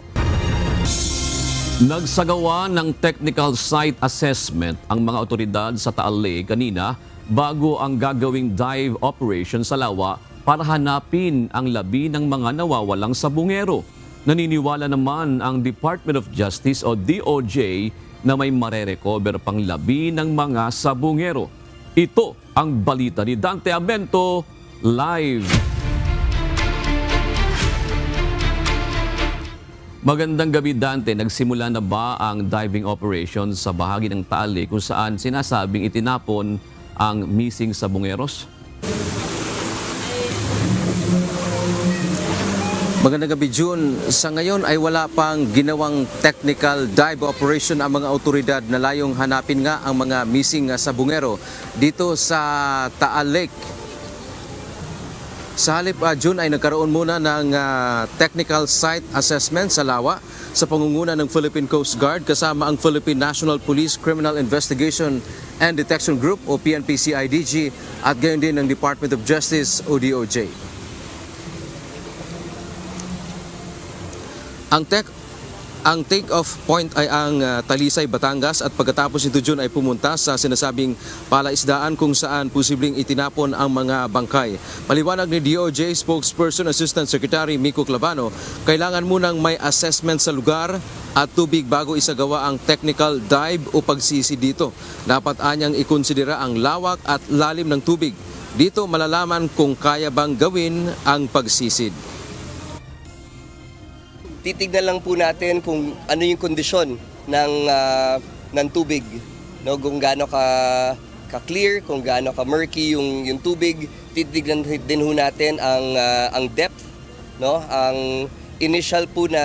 [SPEAKER 8] Nagsagawa ng technical site assessment ang mga otoridad sa Taal Lake kanina bago ang gagawing dive operation sa lawa para hanapin ang labi ng mga nawawalang sabungero. Naniniwala naman ang Department of Justice o DOJ na may marerecover pang labi ng mga sabungero. Ito ang balita ni Dante Abento, live. Magandang gabi Dante, nagsimula na ba ang diving operation sa bahagi ng Taal Lake kung saan sinasabing itinapon ang missing sabungeros?
[SPEAKER 23] Magandang gabi June. Sa ngayon ay wala pang ginawang technical dive operation ang mga otoridad na layong hanapin nga ang mga missing sabungero dito sa Taal Lake. Sa halip June ay nagkaroon muna ng technical site assessment sa lawa sa pangunguna ng Philippine Coast Guard kasama ang Philippine National Police Criminal Investigation and Detection Group o PNP-CIDG at gayon din ng Department of Justice o DOJ. Ang take-off point ay ang Talisay, Batangas at pagkatapos nito June ay pumunta sa sinasabing palaisdaan kung saan posibleng itinapon ang mga bangkay. Maliwanag ni DOJ spokesperson Assistant Secretary Miko Clavano, kailangan munang may assessment sa lugar at tubig bago isagawa ang technical dive o pagsisi dito. Dapat anyang ikonsidera ang lawak at lalim ng tubig. Dito malalaman kung kaya bang gawin ang pagsisid.
[SPEAKER 4] Titignan lang po natin kung ano yung kondisyon ng tubig, no, kung gaano ka clear, kung gaano ka murky yung tubig. Titignan din ho natin ang depth, no. Ang initial po na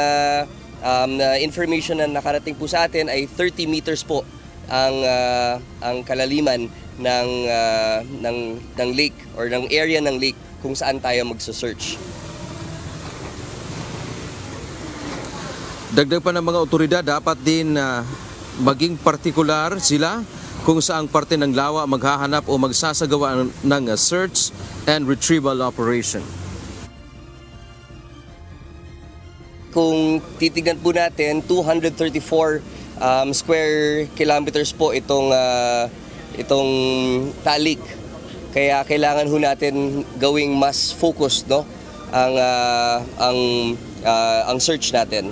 [SPEAKER 4] information na nakarating po sa atin ay 30 meters po ang kalaliman ng lake or ng area ng lake kung saan tayo magsa-search.
[SPEAKER 23] Dagdag pa ng mga otoridad, dapat din maging partikular sila kung saang parte ng lawa maghahanap o magsasagawa ng search and retrieval operation.
[SPEAKER 4] Kung titignan po natin, 234 square kilometers po itong talik. Kaya kailangan ho natin gawing mas focused, no, ang search natin.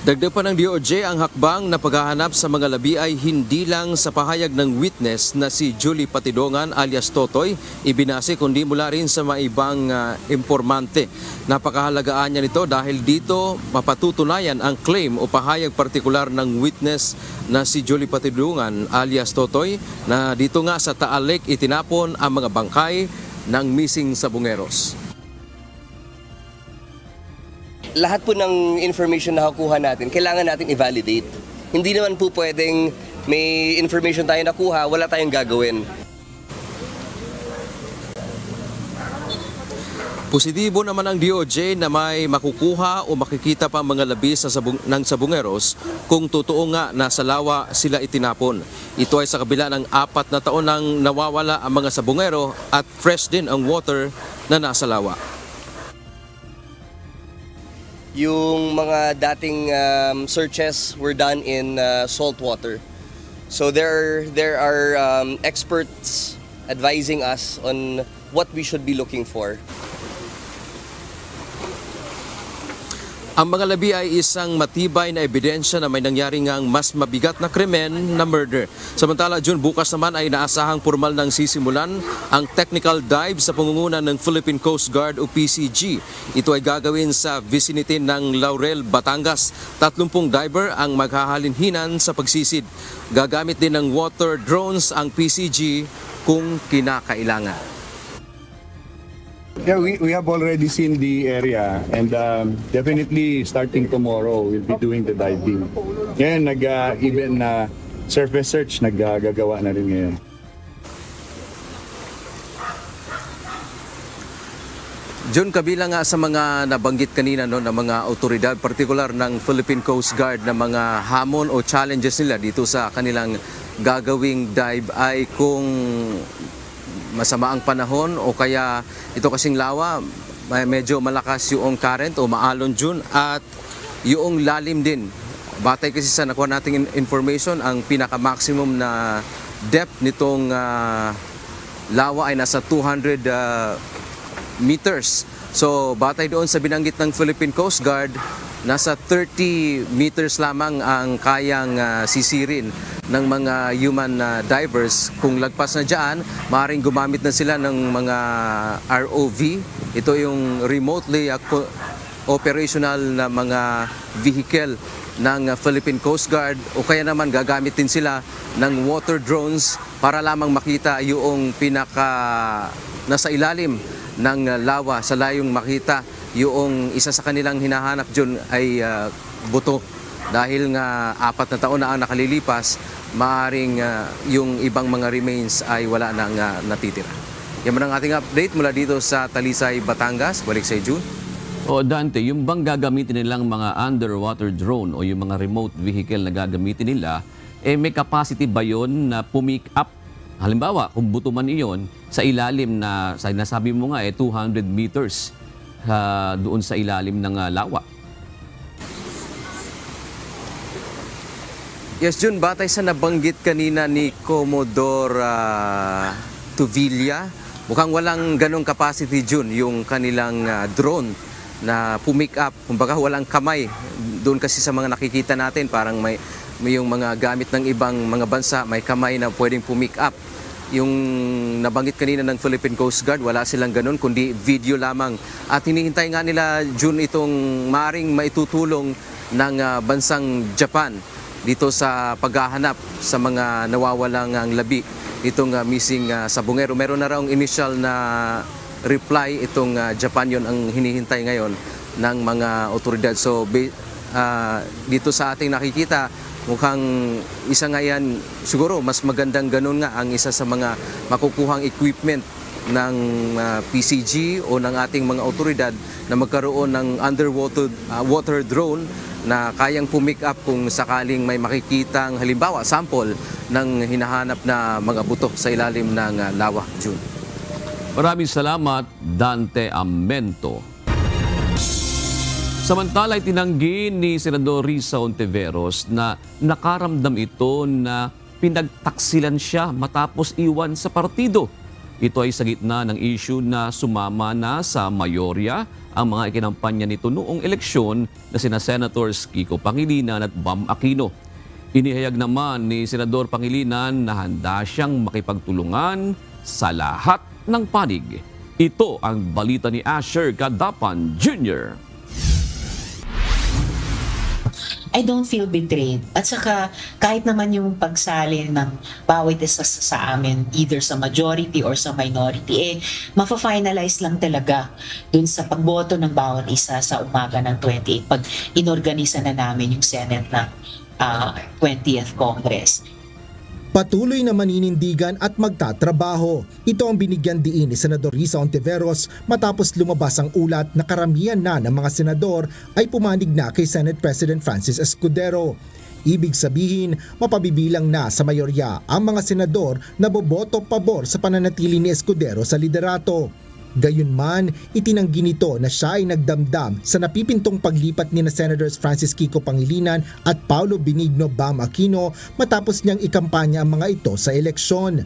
[SPEAKER 23] Dagdag pa ng DOJ, ang hakbang na paghahanap sa mga labi ay hindi lang sa pahayag ng witness na si Julie Patidongan alias Totoy ibinase, kundi mula rin sa mga ibang impormante. Napakahalagaan niya nito dahil dito mapatutunayan ang claim o pahayag partikular ng witness na si Julie Patidongan alias Totoy na dito nga sa Taal Lake itinapon ang mga bangkay ng missing sabungeros.
[SPEAKER 4] Lahat po ng information na nakuha natin, kailangan natin i-validate. Hindi naman po pwedeng may information tayo nakuha, wala tayong gagawin.
[SPEAKER 23] Positibo naman ang DOJ na may makukuha o makikita pa mga labi ng sabungeros kung totoo nga na sa lawa sila itinapon. Ito ay sa kabila ng 4 na taon nang nawawala ang mga sabungero at fresh din ang water na nasa lawa.
[SPEAKER 4] Yung mga dating searches were done in salt water. So there are experts advising us on what we should be looking for.
[SPEAKER 23] Ang mga labi ay isang matibay na ebidensya na may nangyari ngang mas mabigat na krimen na murder. Samantala, June, bukas naman ay inaasahang formal ng sisimulan ang technical dive sa pangunguna ng Philippine Coast Guard o PCG. Ito ay gagawin sa vicinity ng Laurel, Batangas. 30 diver ang maghahalinhinan sa pagsisid. Gagamit din ng water drones ang PCG kung kinakailangan.
[SPEAKER 5] Yeah, we have already seen the area and definitely starting tomorrow we'll be doing the diving. Ngayon, even surface search naggagawa na rin ngayon.
[SPEAKER 23] John, kabilang nga sa mga nabanggit kanina no, na mga otoridad, partikular ng Philippine Coast Guard na mga hamon o challenges nila dito sa kanilang gagawing dive ay kung masama ang panahon o kaya ito kasing lawa, medyo malakas yung current o maalon, June, at yung lalim din. Batay kasi sa nakuha nating information, ang pinaka-maximum na depth nitong lawa ay nasa 200 meters. So batay doon sa binanggit ng Philippine Coast Guard, nasa 30 meters lamang ang kayang sisirin ng mga human divers. Kung lagpas na dyan, maaaring gumamit na sila ng mga ROV. Ito yung remotely operational na mga vehicle ng Philippine Coast Guard o kaya naman gagamit din sila ng water drones para lamang makita yung nasa ilalim ng lawa sa layong makita yung isa sa kanilang hinahanap dyan ay buto. Dahil nga 4 na taon na ang nakalilipas, maaaring yung ibang mga remains ay wala nang natitira. Yan man ang ating update mula dito sa Talisay, Batangas. Balik sa June.
[SPEAKER 8] O Dante, yung bang gagamitin nilang mga underwater drone o yung mga remote vehicle na gagamitin nila, may capacity ba yun na pumick up? Halimbawa, kung buto man iyon, sa ilalim na, nasabi mo nga 200 meters. doon sa ilalim ng lawa.
[SPEAKER 23] Yes, Jun, batay sa nabanggit kanina ni Commodore Tuvilla, mukhang walang ganong capacity, Jun, yung kanilang drone na pumick up. Kumbaga walang kamay. Doon kasi sa mga nakikita natin, parang may yung mga gamit ng ibang mga bansa, may kamay na pwedeng pumick up. Yung nabanggit kanina ng Philippine Coast Guard, wala silang ganun, kundi video lamang. At hinihintay nga nila, Jun, itong maaring maitutulong ng bansang Japan dito sa paghahanap sa mga nawawalang labi itong missing sabongero. Meron na raw initial na reply itong Japan, yon ang hinihintay ngayon ng mga otoridad. So dito sa ating nakikita, mukhang isa nga yan, siguro mas magandang ganun nga ang isa sa mga makukuhang equipment ng PCG o ng ating mga otoridad na magkaroon ng water drone na kayang pumick up kung sakaling may makikitang halimbawa sample ng hinahanap na mga buto sa ilalim ng lawa, June.
[SPEAKER 8] Maraming salamat, Dante Amento. Samantala, itinanggi ni Senador Risa Hontiveros na nakaramdam ito na pinagtaksilan siya matapos iwan sa partido. Ito ay sa gitna ng issue na sumama na sa mayorya ang mga ikinampanya nito noong eleksyon na sina Senators Kiko Pangilinan at Bam Aquino. Inihayag naman ni Senador Pangilinan na handa siyang makipagtulungan sa lahat ng panig. Ito ang balita ni Asher Cadapan Jr.
[SPEAKER 6] I don't feel betrayed. At saka kahit naman yung pagsali ng bawat isa sa amin, either sa majority or sa minority, mafa-finalize lang talaga dun sa pagboto ng bawat isa sa umaga ng 28 pag inorganisa na namin yung Senate ng 20th Congress.
[SPEAKER 10] Patuloy na maninindigan at magtatrabaho. Ito ang binigyan diin ni Senador Risa Hontiveros matapos lumabas ang ulat na karamihan na ng mga senador ay pumanig na kay Senate President Francis Escudero. Ibig sabihin, mapabibilang na sa mayorya ang mga senador na boboto pabor sa pananatili ni Escudero sa liderato. Gayunman, itinanggi nito na siya ay nagdamdam sa napipintong paglipat ni na Senators Francis Kiko Pangilinan at Paulo Benigno Bam Aquino matapos niyang ikampanya ang mga ito sa eleksyon.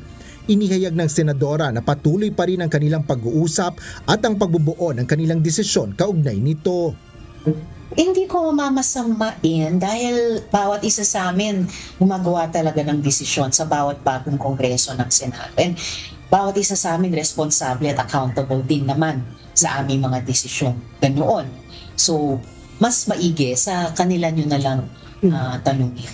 [SPEAKER 10] Inihayag ng senadora na patuloy pa rin ang kanilang pag-uusap at ang pagbubuo ng kanilang desisyon kaugnay nito.
[SPEAKER 6] Hindi ko mamasamain dahil bawat isa sa amin gumagawa talaga ng desisyon sa bawat bagong kongreso ng Senado. And bawat isa sa amin responsable at accountable din naman sa aming mga desisyon. Ganoon. So, mas maigi sa kanila nyo na lang tanungin.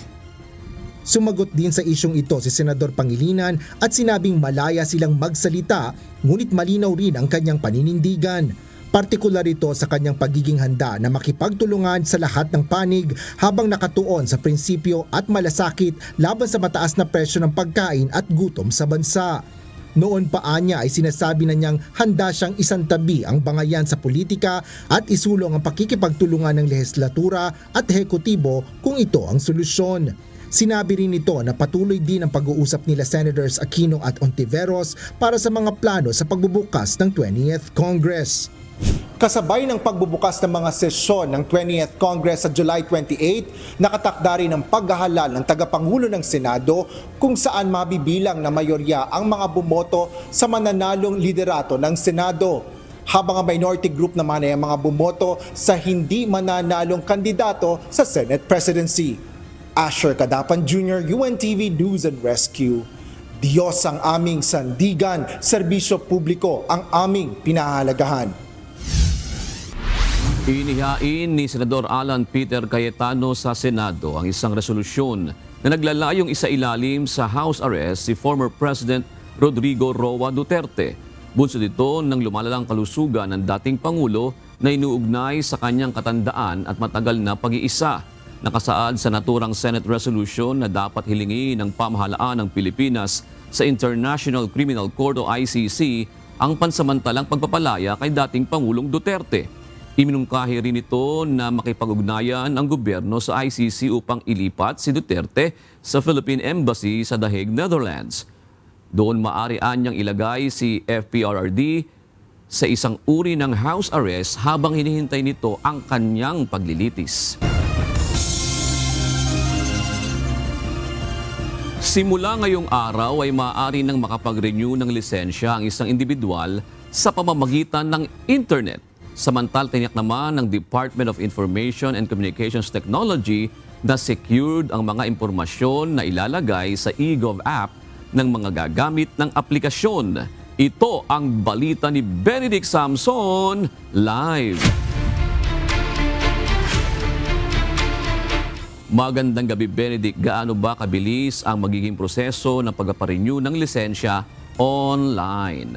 [SPEAKER 10] Sumagot din sa isyong ito si Senador Pangilinan at sinabing malaya silang magsalita, ngunit malinaw rin ang kanyang paninindigan. Partikular ito sa kanyang pagiging handa na makipagtulungan sa lahat ng panig habang nakatuon sa prinsipyo at malasakit laban sa mataas na presyo ng pagkain at gutom sa bansa. Noon pa anya ay sinasabi na niyang handa siyang isantabi ang bangayan sa politika at isulong ang pakikipagtulungan ng lehislatura at ehekutibo kung ito ang solusyon. Sinabi rin nito na patuloy din ang pag-uusap nila Senators Aquino at Hontiveros para sa mga plano sa pagbubukas ng 20th Congress.
[SPEAKER 12] Kasabay ng pagbubukas ng mga sesyon ng 20th Congress sa July 28, nakatakda rin ang paghahalal ng tagapangulo ng Senado kung saan mabibilang na mayorya ang mga bumoto sa mananalong liderato ng Senado. Habang ang minority group naman ay ang mga bumoto sa hindi mananalong kandidato sa Senate presidency. Asher Cadapan Jr., UNTV News and Rescue. Diyos ang aming sandigan, serbisyo publiko ang aming pinahahalagahan.
[SPEAKER 8] Inihain ni Senador Alan Peter Cayetano sa Senado ang isang resolusyon na naglalayong isailalim sa house arrest si former President Rodrigo Roa Duterte. Bunsod ito ng lumalalang kalusugan ng dating Pangulo na inuugnay sa kanyang katandaan at matagal na pag-iisa. Nakasaad sa naturang Senate resolution na dapat hilingi ng pamahalaan ng Pilipinas sa International Criminal Court o ICC ang pansamantalang pagpapalaya kay dating Pangulong Duterte. Iminungkahi rin ito na makipag-ugnayan ang gobyerno sa ICC upang ilipat si Duterte sa Philippine Embassy sa The Hague, Netherlands. Doon maaari niyang ilagay si FPRRD sa isang uri ng house arrest habang hinihintay nito ang kanyang paglilitis. Simula ngayong araw ay maaari nang makapag-renew ng lisensya ang isang individual sa pamamagitan ng internet. Samantala, tiniyak naman ng Department of Information and Communications Technology na secured ang mga impormasyon na ilalagay sa eGov app ng mga gagamit ng aplikasyon. Ito ang balita ni Benedict Samson live. Magandang gabi, Benedict. Gaano ba kabilis ang magiging proseso ng pagpaparenew ng lisensya online?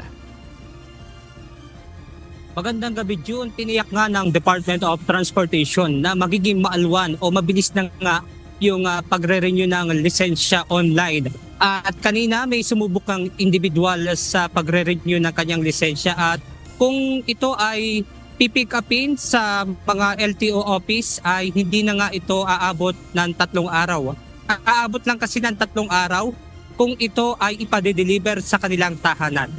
[SPEAKER 13] Magandang gabi, June. Tiniyak nga ng Department of Transportation na magiging maalwan o mabilis na nga yung pagre-renew ng lisensya online. At kanina may sumubok ang individual sa pagre-renew ng kanyang lisensya at kung ito ay pipick upin sa mga LTO office ay hindi na nga ito aabot ng 3 araw. Aabot lang kasi ng 3 araw kung ito ay ipadedeliver sa kanilang tahanan.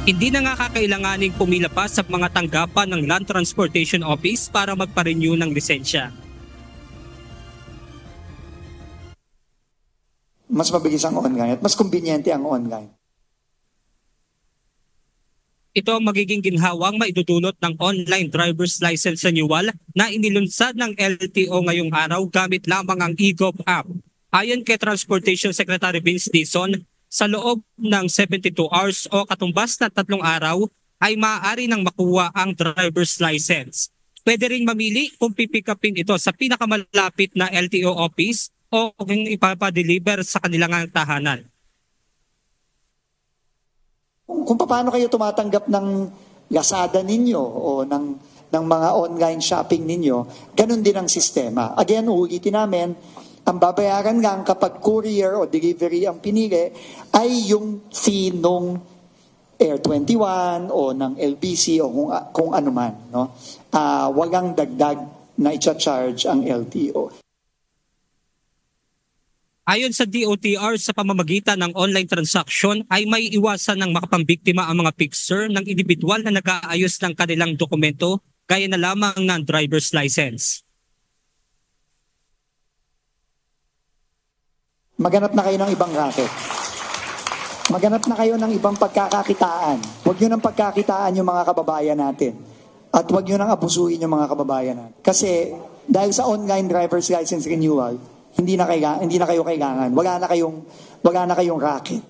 [SPEAKER 13] Hindi na nga kakailanganing pumila pa sa mga tanggapan ng Land Transportation Office para magpa-renew ng lisensya.
[SPEAKER 14] Mas mabilis ang online at mas kumbinyente ang online.
[SPEAKER 13] Ito ang magiging ginhawang maidudulot ng online driver's license renewal na inilunsad ng LTO ngayong araw gamit lamang ang eGov app. Ayon kay Transportation Secretary Vince Dizon, sa loob ng 72 hours o katumbas na 3 araw ay maaari nang makuha ang driver's license. Pwede ring mamili kung pipikapin ito sa pinakamalapit na LTO office o kung ipapadeliver sa kanilang tahanan.
[SPEAKER 14] Kung paano kayo tumatanggap ng Lazada ninyo o ng mga online shopping ninyo, ganun din ang sistema. Again, uulitin namin, ang babayaran lang kapag courier o delivery ang pinili ay yung fee nung Air 21 o ng LBC o kung ano man. No? Walang dagdag na i-charge ang LTO.
[SPEAKER 13] Ayon sa DOTR, sa pamamagitan ng online transaction ay may iwasan ng makapambiktima ang mga fixer ng individual na nag-aayos ng kanilang dokumento gaya na lamang ng driver's license.
[SPEAKER 14] Maganap na kayo ng ibang racket. Maganap na kayo ng ibang pagkakakitaan. Huwag nyo nang pagkakitaan yung mga kababayan natin. At huwag nyo nang abusuhin yung mga kababayan natin. Kasi dahil sa online driver's license renewal, hindi na kayo kailangan. Wala na kayong racket.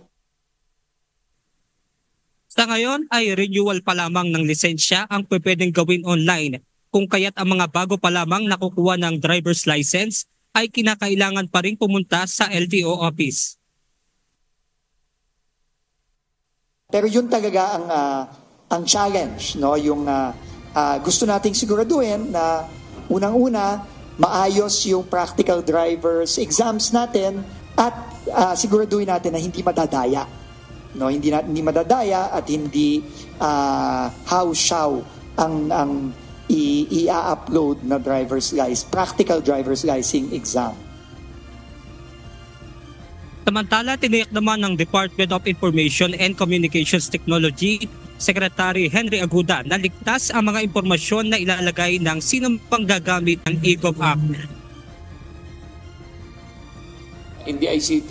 [SPEAKER 13] Sa ngayon ay renewal pa lamang ng lisensya ang pwedeng gawin online. Kung kaya't ang mga bago pa lamang nakukuha ng driver's license ay kinakailangan pa rin pumunta sa LTO office.
[SPEAKER 14] Pero yun talaga ang challenge, no? Yung gusto nating siguraduhin na unang-una maayos yung practical driver's exams natin at siguraduhin natin na hindi madadaya. No, hindi madadaya at hindi how-shaw ang i-upload na practical driver's license exam.
[SPEAKER 13] Samantala, tiniyak naman ng Department of Information and Communications Technology Secretary Henry Aguda na ligtas ang mga impormasyon na ilalagay ng sinong pang gagamit ng eGov app.
[SPEAKER 18] In the ICT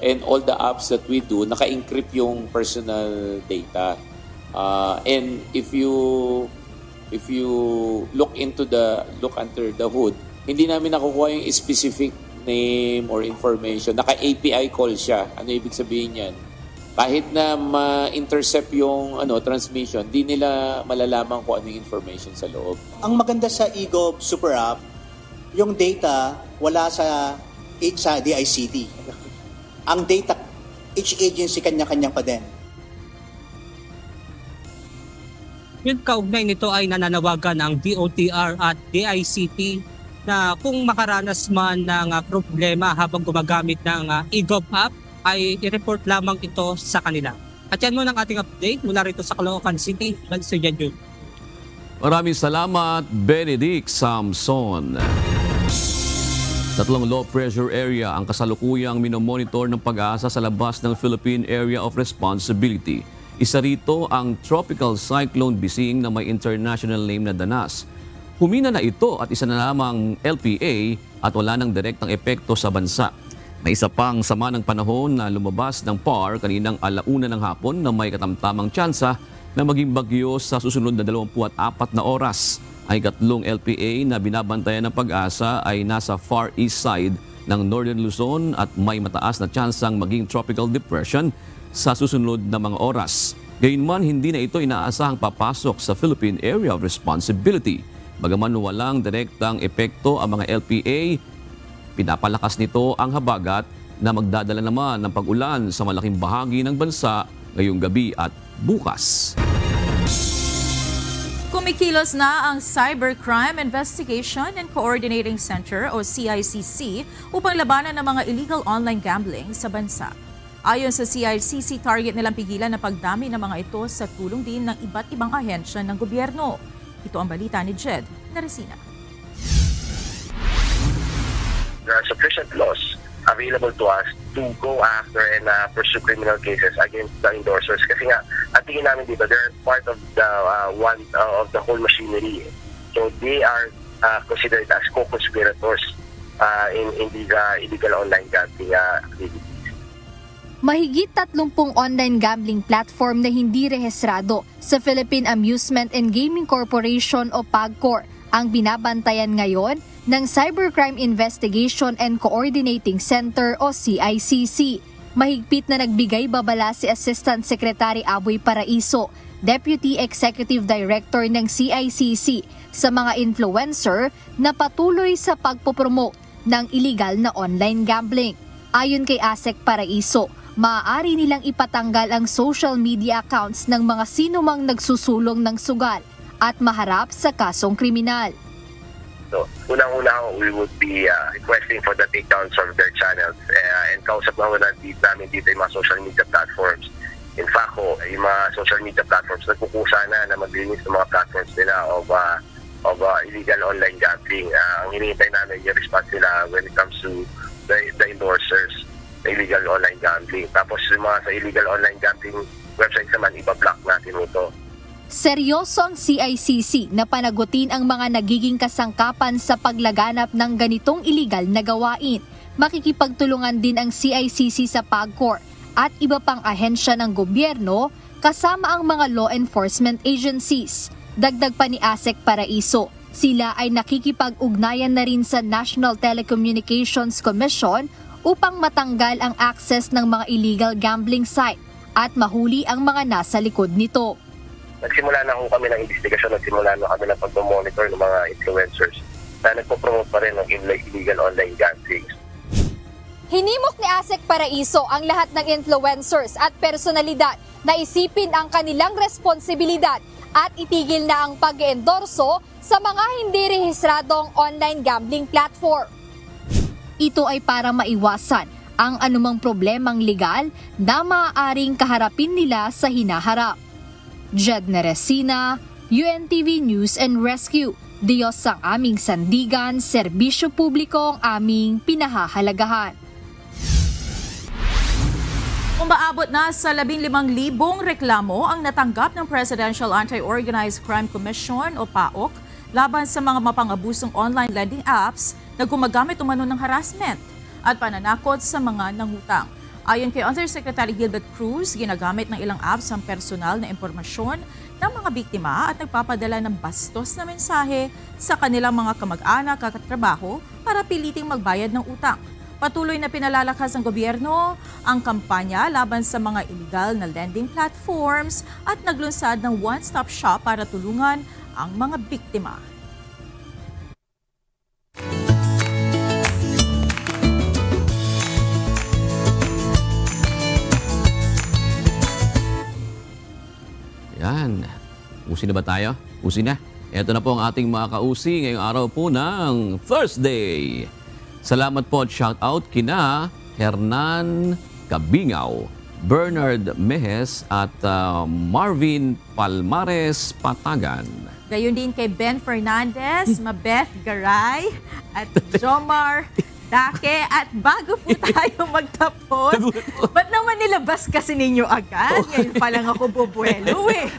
[SPEAKER 18] and all the apps that we do, naka-encrypt yung personal data. And if you look under the hood, hindi namin nakukuha yung specific name or information. Naka-API call siya. Ano ibig sabihin yan? Kahit na ma-intercept yung transmission, di nila malalaman kung ano yung information sa loob.
[SPEAKER 24] Ang maganda sa eGov Super App, yung data wala sa DICT. Ang data, each agency kanya-kanyang pa din.
[SPEAKER 13] Yung kaugnay nito ay nananawagan ang DOTR at DICT na kung makaranas man ng problema habang gumagamit ng eGov app, ay i-report lamang ito sa kanila. At yan muna ang ating update mula rito sa Caloocan City.
[SPEAKER 8] Maraming salamat, Benedict Samson. Tatlong low pressure area ang kasalukuyang minomonitor ng pag-asa sa labas ng Philippine Area of Responsibility. Isa rito ang Tropical Cyclone Bising na may international name na Danas. Humina na ito at isa na lamang LPA at wala ng direktang epekto sa bansa. May isa pang sama ng panahon na lumabas ng PAR kaninang 1:00 ng hapon na may katamtamang tsansa na maging bagyo sa susunod na 24 na oras. Ay tatlong LPA na binabantayan ng pag-asa ay nasa far east side ng Northern Luzon at may mataas na tsansang maging tropical depression sa susunod na mga oras. Gayunman, hindi na ito inaasahang papasok sa Philippine Area of Responsibility. Bagaman walang direktang epekto ang mga LPA, pinapalakas nito ang habagat na magdadala naman ng pag-ulan sa malaking bahagi ng bansa ngayong gabi at bukas.
[SPEAKER 7] Kumikilos na ang Cybercrime Investigation and Coordinating Center o CICC upang labanan ng mga illegal online gambling sa bansa. Ayon sa CICC, target nilang pigilan na pagdami ng mga ito sa tulong din ng iba't ibang ahensya ng gobyerno. Ito ang balita ni Jed Naresina.
[SPEAKER 16] There are sufficient laws available to us to go after and pursue criminal cases against the endorsers. Kasi nga, at tingin namin dito, they're part of the of the whole machinery. So they are considered as co-conspirators in these illegal online gambling activities.
[SPEAKER 17] Mahigit 30 online gambling platform na hindi rehistrado sa Philippine Amusement and Gaming Corporation o PAGCOR ang binabantayan ngayon ng Cybercrime Investigation and Coordinating Center o CICC. Mahigpit na nagbigay babala si Assistant Secretary Aboy Paraiso, Deputy Executive Director ng CICC, sa mga influencer na patuloy sa pagpopromote ng illegal na online gambling. Ayon kay Asek Paraiso, maaari nilang ipatanggal ang social media accounts ng mga sinumang nagsusulong ng sugal at maharap sa kasong kriminal.
[SPEAKER 16] So, unang-una, we would be requesting for the takedowns of their channels and kausap na namin dito yung mga social media platforms. In fact, yung mga social media platforms nagkukusa na maglinis ng mga platforms nila of illegal online gambling. Ang hinihintay namin yung response nila when it comes to the endorsers, the illegal online gambling. Tapos yung mga sa illegal online gambling websites naman, iba-block natin ito.
[SPEAKER 17] Seryoso ang CICC na panagutin ang mga nagiging kasangkapan sa paglaganap ng ganitong iligal na gawain. Makikipagtulungan din ang CICC sa PAGCOR at iba pang ahensya ng gobyerno kasama ang mga law enforcement agencies. Dagdag pa ni Asek Paraiso, sila ay nakikipag-ugnayan na rin sa National Telecommunications Commission upang matanggal ang access ng mga illegal gambling site at mahuli ang mga nasa likod nito.
[SPEAKER 16] Nagsimula na kami ng investigasyon, nagsimula na kami ng pag-monitor ng mga influencers na nagpo-promote pa rin ng illegal online gambling.
[SPEAKER 17] Hinimok ni Asek Paraiso ang lahat ng influencers at personalidad na isipin ang kanilang responsibilidad at itigil na ang pag-endorso sa mga hindi rehistradong online gambling platform. Ito ay para maiwasan ang anumang problemang legal na maaaring kaharapin nila sa hinaharap. Jed Naresina, UNTV News and Rescue. Diyos ang aming sandigan, serbisyo publiko ang aming pinahahalagahan.
[SPEAKER 7] Umaabot na sa 15,000 reklamo ang natanggap ng Presidential Anti-Organized Crime Commission o PAOC laban sa mga mapang-abusong online lending apps na gumagamit umano ng harassment at pananakot sa mga nangutang. Ayon kay Undersecretary Gilbert Cruz, ginagamit ng ilang apps ang personal na impormasyon ng mga biktima at nagpapadala ng bastos na mensahe sa kanilang mga kamag-anak at katrabaho para piliting magbayad ng utang. Patuloy na pinalalakas ng gobyerno ang kampanya laban sa mga illegal na lending platforms at naglunsad ng one-stop shop para tulungan ang mga biktima.
[SPEAKER 8] Yan. Usi na ba tayo? Usi na. Ito na po ang ating mga kausi ngayong araw po ng Thursday. Salamat po at shout out kina Hernan Cabingaw, Bernard Mejes at Marvin Palmares Patagan.
[SPEAKER 7] Gayon din kay Ben Fernandez, Mabeth Garay at Jomar Dake. At bago po tayo magtapos, ba't naman nilabas kasi ninyo agad? Ngayon pa lang ako bubuelo eh.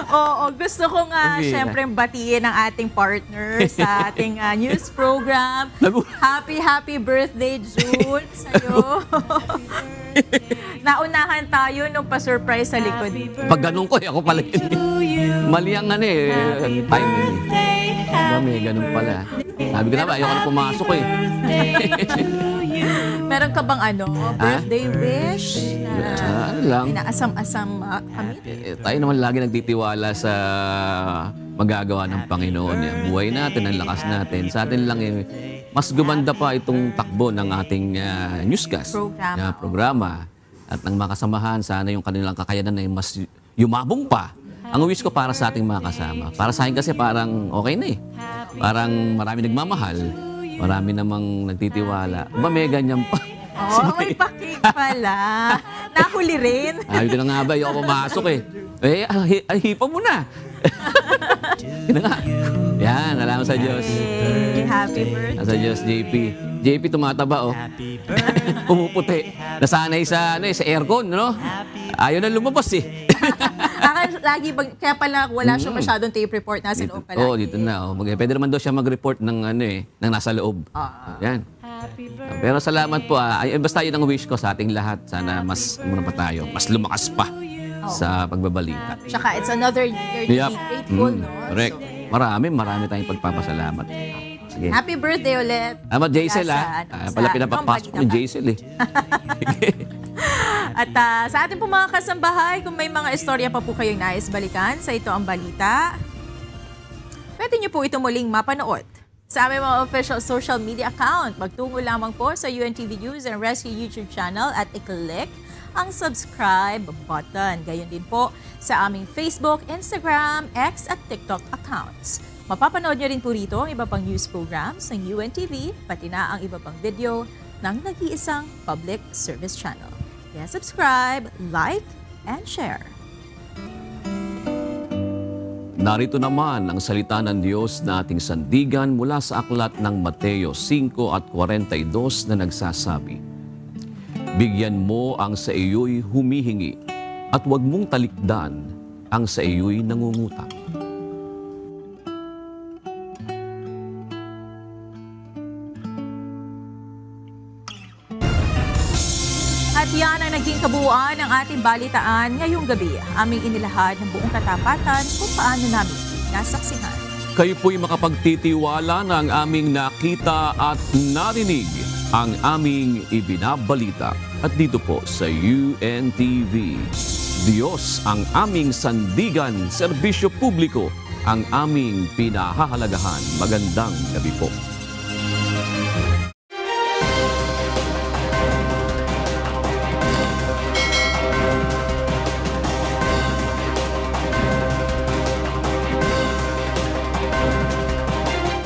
[SPEAKER 7] Oo, gusto ko nga syempre batiin ang ating partner sa ating news program. Happy birthday, June, sa'yo. Naunahan tayo nung pa-surprise sa likod.
[SPEAKER 8] Pag ganun ko, ako pala yun. Mali ang timing. May ganun pala. Sabi ko na ba, ayoko na pumasok eh.
[SPEAKER 7] Meron ka bang birthday wish na inaasam-asam kami?
[SPEAKER 8] Tayo naman lagi nagtitiwala sa magagawa ng Panginoon. Buhay natin, ang lakas natin. Sa atin lang mas gumanda pa itong takbo ng ating newscast programa. At ng makasamahan, sana yung kanilang kakayanan ay mas yumabong pa. Ang wish ko para sa ating mga kasama. Para sa akin kasi parang okay na eh. Parang marami nagmamahal. Marami namang nagtitiwala. May ganyan pa.
[SPEAKER 7] May pakik pala. Nahuli rin.
[SPEAKER 8] Sabi ko na nga ba, ayoko pumasok eh. Hipa mo na. Yan, alam sa Diyos.
[SPEAKER 7] Happy birthday.
[SPEAKER 8] Sa Diyos, JP. JP tumataba, Pumuputi. Nasanay sa aircon, no? Ayaw na lumabas eh.
[SPEAKER 7] Kaya pala wala siya masyadong tape report, nasa loob pala.
[SPEAKER 8] Dito na. Pwede naman daw siya mag-report ng ng nasa loob. Yan. Pero salamat po. Basta yun ang wish ko sa ating lahat. Sana mas pa tayo. Mas lumakas pa sa pagbabalita.
[SPEAKER 7] Tsaka it's another year to be grateful, no?
[SPEAKER 8] Correct. Marami tayong pagpapasalamat. Sige.
[SPEAKER 7] Happy birthday ulit.
[SPEAKER 8] Ama, Jaisel pala pinapapasok ko yung Jaisel eh.
[SPEAKER 7] At sa ating po mga kasambahay, kung may mga istorya pa po kayong nais balikan sa Ito ang Balita, pwede nyo po ito muling mapanood sa aming mga official social media account. Magtungo lamang po sa UNTV News and Rescue YouTube channel at i-click ang subscribe button. Gayon din po sa aming Facebook, Instagram, X at TikTok accounts. Mapapanood nyo rin po rito ang iba pang news programs ng UNTV, pati na ang iba pang video ng nag-iisang public service channel. Kaya subscribe, like, and share.
[SPEAKER 8] Narito naman ang salita ng Diyos na ating sandigan mula sa aklat ng Mateo 5:42 na nagsasabi, "Bigyan mo ang sa iyo'y humihingi at huwag mong talikdan ang sa iyo'y nangungutang."
[SPEAKER 7] At yan ang naging kabuuan ng ating balitaan ngayong gabi. Aming inilahad ng buong katapatan kung paano namin nasaksihan.
[SPEAKER 8] Kayo po'y makapagtitiwala na ang aming nakita at narinig, ang aming ibinabalita. At dito po sa UNTV, Diyos ang aming sandigan, serbisyo publiko, ang aming pinahahalagahan. Magandang gabi po.